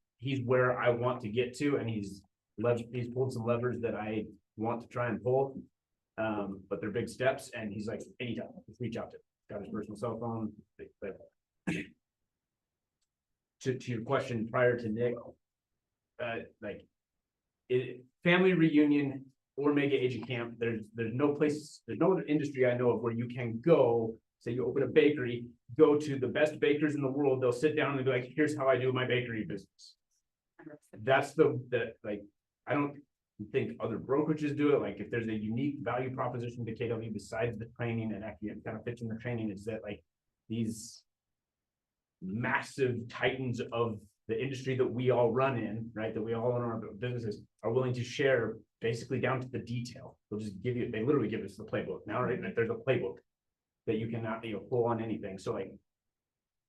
where I want to get to, and he's pulled some levers that I want to try and pull. But they're big steps, and he's like, anytime, just reach out to him. Got his personal cell phone. But to your question prior to Nick, like family reunion or mega agent camp, there's no place, there's no other industry I know of where you can go. Say you open a bakery, go to the best bakers in the world, they'll sit down and be like, here's how I do my bakery business. That's like, I don't think other brokerages do it. Like, if there's a unique value proposition to KW besides the training, and actually it kind of fits in the training, is that like these massive titans of the industry that we all run in, right, that we all own our businesses, are willing to share basically down to the detail. They'll just give you, they literally give us the playbook now, right? Like, there's a playbook that you cannot, you know, pull on anything. So like,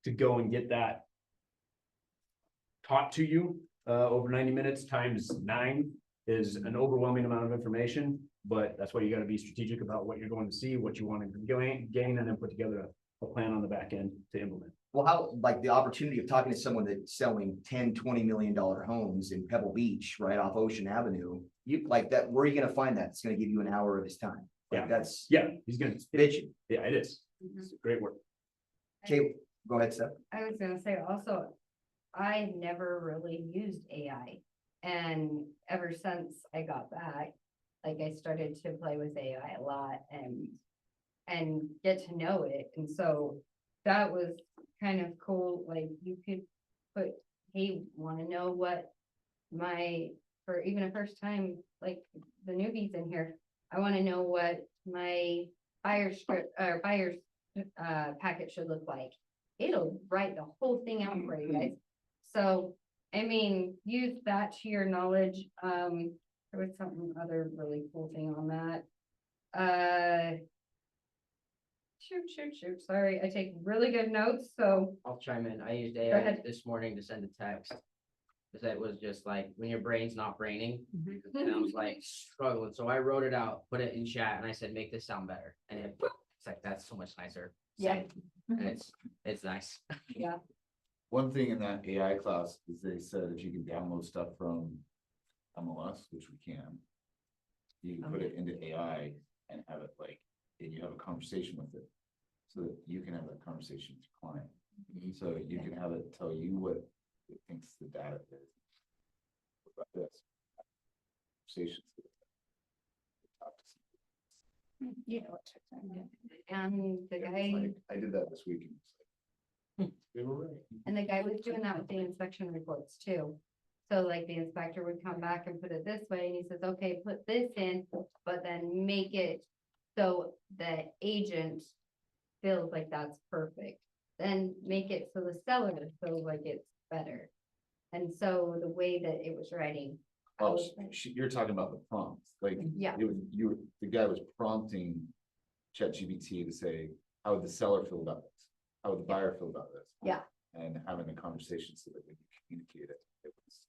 to go and get that taught to you over 90 minutes times 9 is an overwhelming amount of information, but that's why you got to be strategic about what you're going to see, what you want to gain, and then put together a plan on the back end to implement. Well, how, like, the opportunity of talking to someone that's selling $10-20 million homes in Pebble Beach, right off Ocean Avenue, you like that, where are you gonna find that? It's gonna give you an hour of his time. Like, Yeah. That's, Yeah, he's gonna, bitching. yeah, it is. It's great work. Okay, go ahead, Steph. I was gonna say also, I never really used AI. And ever since I got back, like, I started to play with AI a lot and get to know it. And so that was kind of cool. Like, you could put, hey, wanna know what for even a first time, like the newbies in here, I wanna know what my buyer's script or buyer's packet should look like. It'll write the whole thing out for you guys. So, I mean, use that to your knowledge. There was something other really cool thing on that. Shoot. Sorry, I take really good notes, so. I'll chime in. I used Go AI ahead. this morning to send a text. Cause that was just like, when your brain's not braining, and I was like struggling. So I wrote it out, put it in chat, and I said, make this sound better. And it's like, that's so much nicer. Yeah. And it's nice. Yeah. One thing in that AI class is they said if you can download stuff from MLS, which we can, you can put it into AI and have it like, and you have a conversation with it. So that you can have that conversation with your client. So you can have it tell you what it thinks the data is. What about this? Conversations. Yeah. And the guy. Like, I did that this weekend. They were right. And the guy was doing that with the inspection reports too. So like the inspector would come back and put it this way, and he says, okay, put this in, but then make it so the agent feels like that's perfect. Then make it so the seller feels like it's better. And so the way that it was writing. I Oh, was- you're talking about the prompts, like, Yeah. it was, the guy was prompting ChatGPT to say, how would the seller feel about this? How would the buyer feel about this? Yeah. And having a conversation so that when you communicate it, it was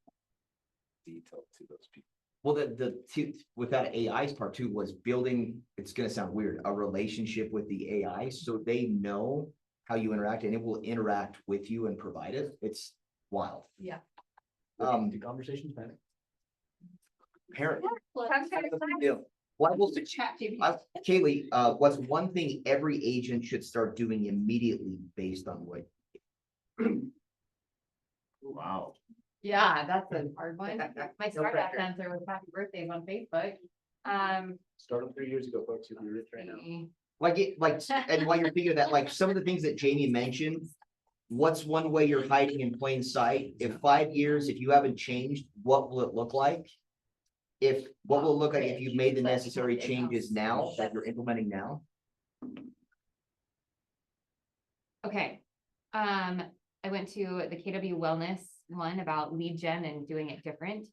detailed to those people. Well, the two, with that AI's part too, was building, it's gonna sound weird, a relationship with the AI, so they know how you interact and it will interact with you and provide it. It's wild. Yeah. Um, The conversation's better. parent. That's kind of fun. Deal. What will, ChatGPT. Kaylee, what's one thing every agent should start doing immediately based on what? Wow. Yeah, that's a hard one. My startup answer was happy birthdays on Facebook. Started 3 years ago, folks, if you're rich right now. And while you're thinking of that, like some of the things that Jamie mentioned, what's one way you're hiding in plain sight? If 5 years, if you haven't changed, what will it look like? What will it look like if you've made the necessary changes now that you're implementing now? Okay, I went to the KW Wellness one about lead gen and doing it different.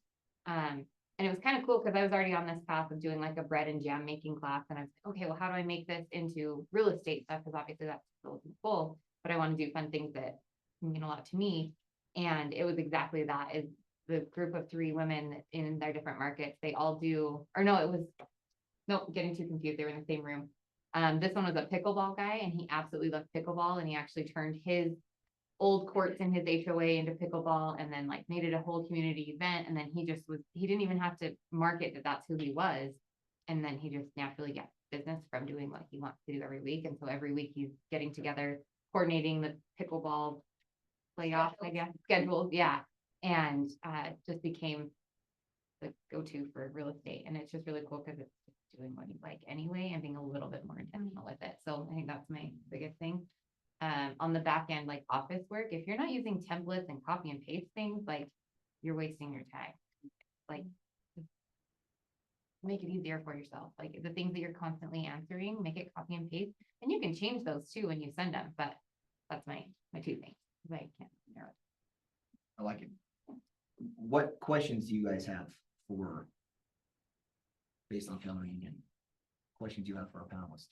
And it was kind of cool because I was already on this path of doing like a bread and jam making class, and I was like, okay, well, how do I make this into real estate stuff? Because obviously that's still full, but I want to do fun things that mean a lot to me. And it was exactly that, is the group of 3 women in their different markets, they all do, or no, it was, nope, getting too confused, they were in the same room. This one was a pickleball guy, and he absolutely loved pickleball, and he actually turned his old courts in his HOA into pickleball, and then like made it a whole community event. And then he didn't even have to market that that's who he was. And then he just naturally got business from doing what he wants to do every week. And so every week he's getting together, coordinating the pickleball playoff, I guess, schedules. Yeah. And just became the go-to for real estate. And it's just really cool because it's doing what you like anyway and being a little bit more intentional with it. So I think that's my biggest thing. On the back end, like office work, if you're not using templates and copy and paste things, like you're wasting your time. Like, make it easier for yourself. Like the things that you're constantly answering, make it copy and paste, and you can change those too when you send them. But that's my 2 things. I can't narrow it. I like it. What questions do you guys have based on Keller Union? Questions you have for our panelists?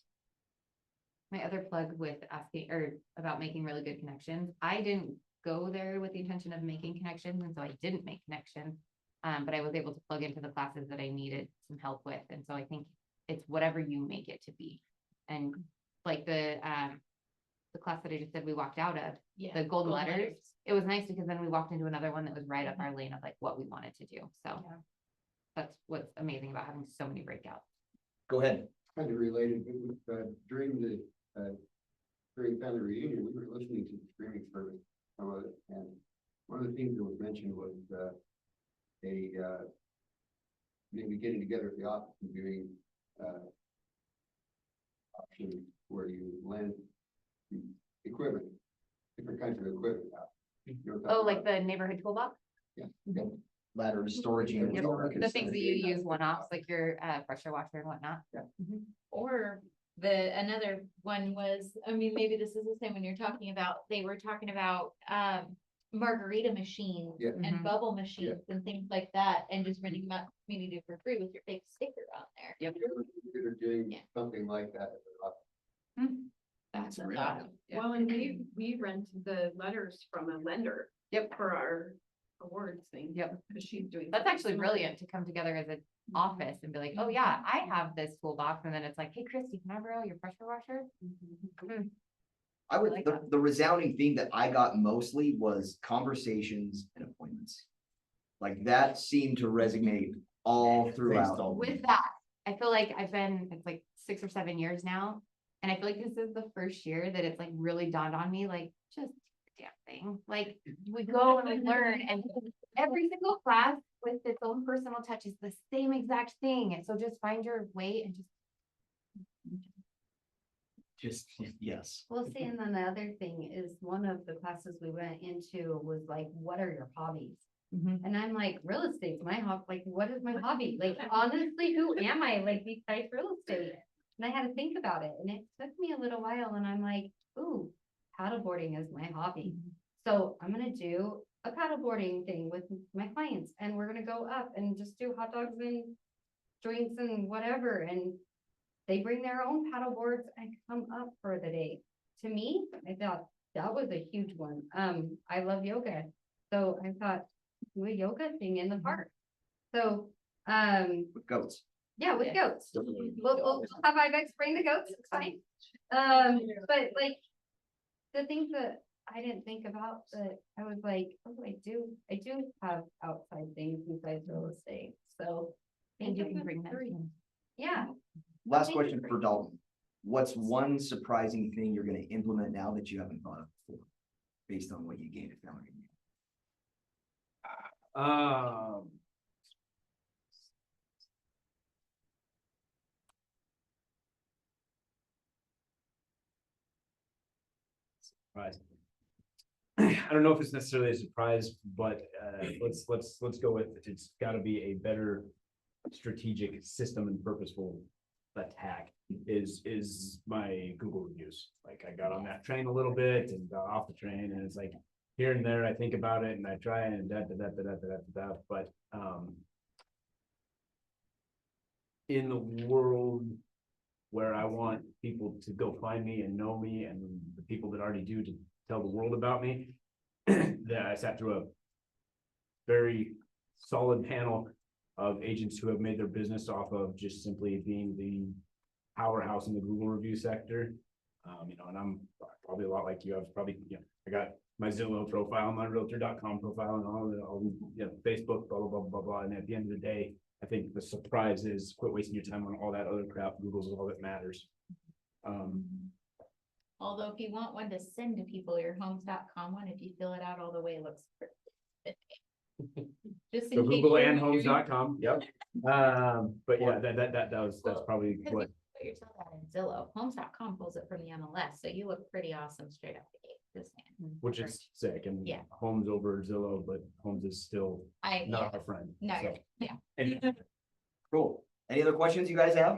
My other plug with asking or about making really good connections. I didn't go there with the intention of making connections, and so I didn't make connections. But I was able to plug into the classes that I needed some help with. And so I think it's whatever you make it to be. And like the class that I just said we walked out of, the golden letters, it was nice because then we walked into another one that was right up our lane of like what we wanted to do. So that's what's amazing about having so many breakouts. Go ahead. Kind of related, but during family reunion, we were listening to the streaming service, some of it, and one of the things that was mentioned was maybe getting together at the office and doing option where you lend the equipment, different kinds of equipment out. You know what I'm Oh, talking like about? the neighborhood toolbox? Yeah. Ladders, storage units. Yep. all that good The stuff. things that you use one-offs, like your pressure washer and whatnot. Or Another one was, I mean, maybe this is the same one you're talking about, they were talking about, margarita machines Yeah. and bubble machines and things like that, and just renting them out to the community for free with your fake sticker on there. Yep. Consider doing Yeah. something like that at the office. That's a really thought. Well, and we rent the letters from a lender. Yep. For our awards thing. Yep. Because she's doing. That's actually brilliant to come together as an office and be like, oh yeah, I have this toolbox. And then it's like, hey, Christy, can I borrow your pressure washer? I would, like the resounding thing that I got mostly was conversations and appointments. Like that seemed to resonate all throughout. With that, I feel like it's like 6 or 7 years now. And I feel like this is the first year that it's like really dawned on me, like just the damn thing. Like we go and we learn, and every single class with its own personal touch is the same exact thing. And so just find your way and Just, yes. Well, see, and then the other thing is one of the classes we went into was like, what are your hobbies? And I'm like, real estate's my hobby. Like, what is my hobby? Like, honestly, who am I? Like, besides real estate? And I had to think about it, and it took me a little while, and I'm like, ooh, paddleboarding is my hobby. So I'm gonna do a paddleboarding thing with my clients and we're gonna go up and just do hot dogs and drinks and whatever. And they bring their own paddle boards and come up for the day. To me, I thought that was a huge one. I love yoga. So I thought, do a yoga thing in the park. So, With goats. yeah, with goats. We'll have Ibex bring the goats, it's fine. But like, the things that I didn't think about, that I was like, oh, I do have outside things besides real estate, so. And you think can of bring them three. in. Yeah, Last question for Dalton. What's one surprising thing you're gonna implement now that you haven't thought of before? Based on what you gained at Family Reunion? Surprise. I don't know if it's necessarily a surprise, but let's go with, it's gotta be a better strategic system and purposeful attack is my Google reviews. Like, I got on that train a little bit and got off the train, and it's like here and there I think about it and I try and but in the world where I want people to go find me and know me, and the people that already do, to tell the world about me, that I sat through a very solid panel of agents who have made their business off of just simply being the powerhouse in the Google review sector. And I'm probably a lot like you. I was probably, I got my Zillow profile, my Realtor.com profile, and all Facebook, blah, blah, blah, blah, blah. And at the end of the day, I think the surprise is quit wasting your time on all that other crap. Google's all that matters. Although if you want one to send to people, your homes.com one, if you fill it out all the way, it looks perfect. Just in So case Google you're and wondering. homes.com, yep. But yeah, that's probably Because what. you put that in Zillow, homes.com pulls it from the MLS, so you look pretty awesome straight up the gate. Just saying. Which is sick, and Yeah. Homes over Zillow, but Homes is still I, not yeah, our friend. no, so. you're- yeah. And Cool. Any other questions you guys have?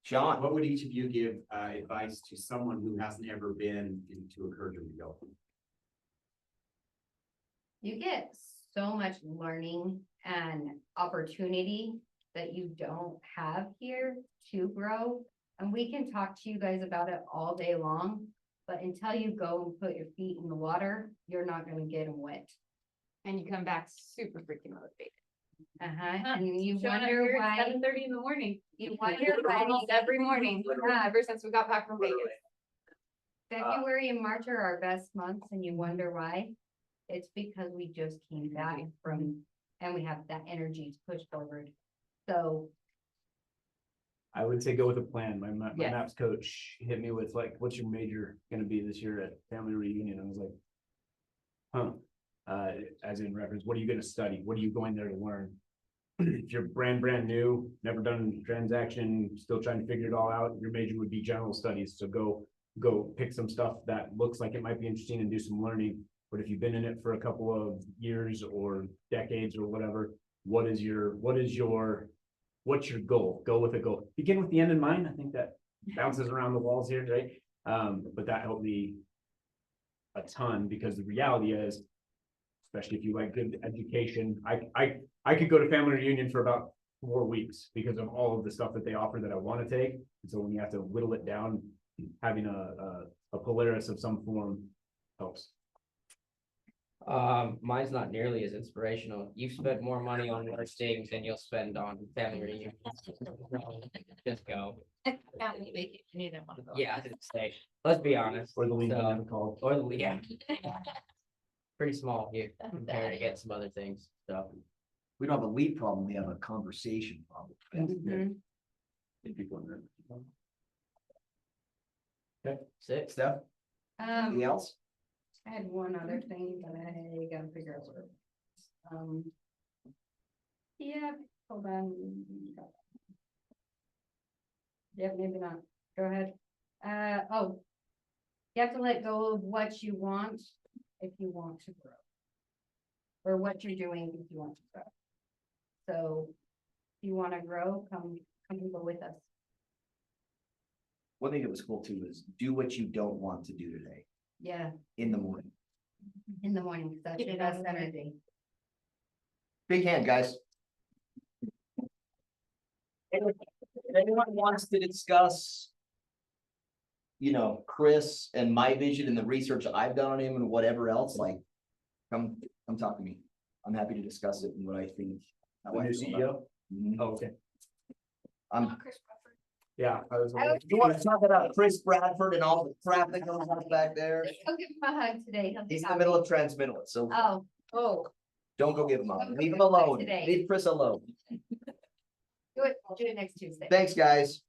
Sean? What would each of you give advice to someone who hasn't ever been into a Kern Rebuild? you get so much learning and opportunity that you don't have here to grow. And we can talk to you guys about it all day long, but until you go and put your feet in the water, you're not gonna get them wet. And you come back super freaking motivated. And you Showing up wonder here at why, 7:30 in the morning. you wonder why Almost every morning, ever since we got back from Vegas. February and March are our best months, and you wonder why. It's because we just came back from, and we have that energy to push forward. So, I would say go with a plan. My Yes. maps coach hit me with like, what's your major gonna be this year at Family Reunion? I was like, as in reference, what are you gonna study? What are you going there to learn? If you're brand new, never done a transaction, still trying to figure it all out, your major would be general studies. So go pick some stuff that looks like it might be interesting and do some learning. But if you've been in it for a couple of years or decades or whatever, what's your goal? Go with a goal. Begin with the end in mind. I think that bounces around the walls here, right? But that helped me a ton, because the reality is, especially if you like good education, I could go to Family Reunion for about 4 weeks because of all of the stuff that they offer that I want to take. And so when you have to whittle it down, having a Polaris of some form helps. Mine's not nearly as inspirational. You've spent more money on worse things than you'll spend on Family Reunion. Just go. Family vacation, you didn't want to go. Yeah, I didn't say, let's be honest. Or the Legion So- of the Call. Or the, yeah. Pretty small here compared to get some other things, so. We don't have a lead problem, we have a conversation problem. mhm. Okay, Six. Steph, anything else? I had one other thing, but I gotta figure out where. Yeah, hold on. Yeah, maybe not. Go ahead. Oh. You have to let go of what you want if you want to grow. Or what you're doing if you want to grow. So, if you wanna grow, come and go with us. One thing that was cool too is do what you don't want to do today Yeah, in the morning. in the morning, because that's Keep your it out best of the way. energy. Big hand, guys. If anyone wants to discuss, you know, Chris and my vision and the research I've done on him and whatever else, like, come talk to me. I'm happy to discuss it and what I think. how The I new feel about it. Mhm. Oh, okay. Chris Bradford. Yeah. I was. You wanna talk about Chris Bradford and all the crap that goes on back there? Go give him a hug today. He'll be He's in the happy. middle of transmittal, so Oh, don't go give him Don't up. go Leave give him him a hug alone. today. Leave Chris alone. do it next Tuesday. Thanks, guys.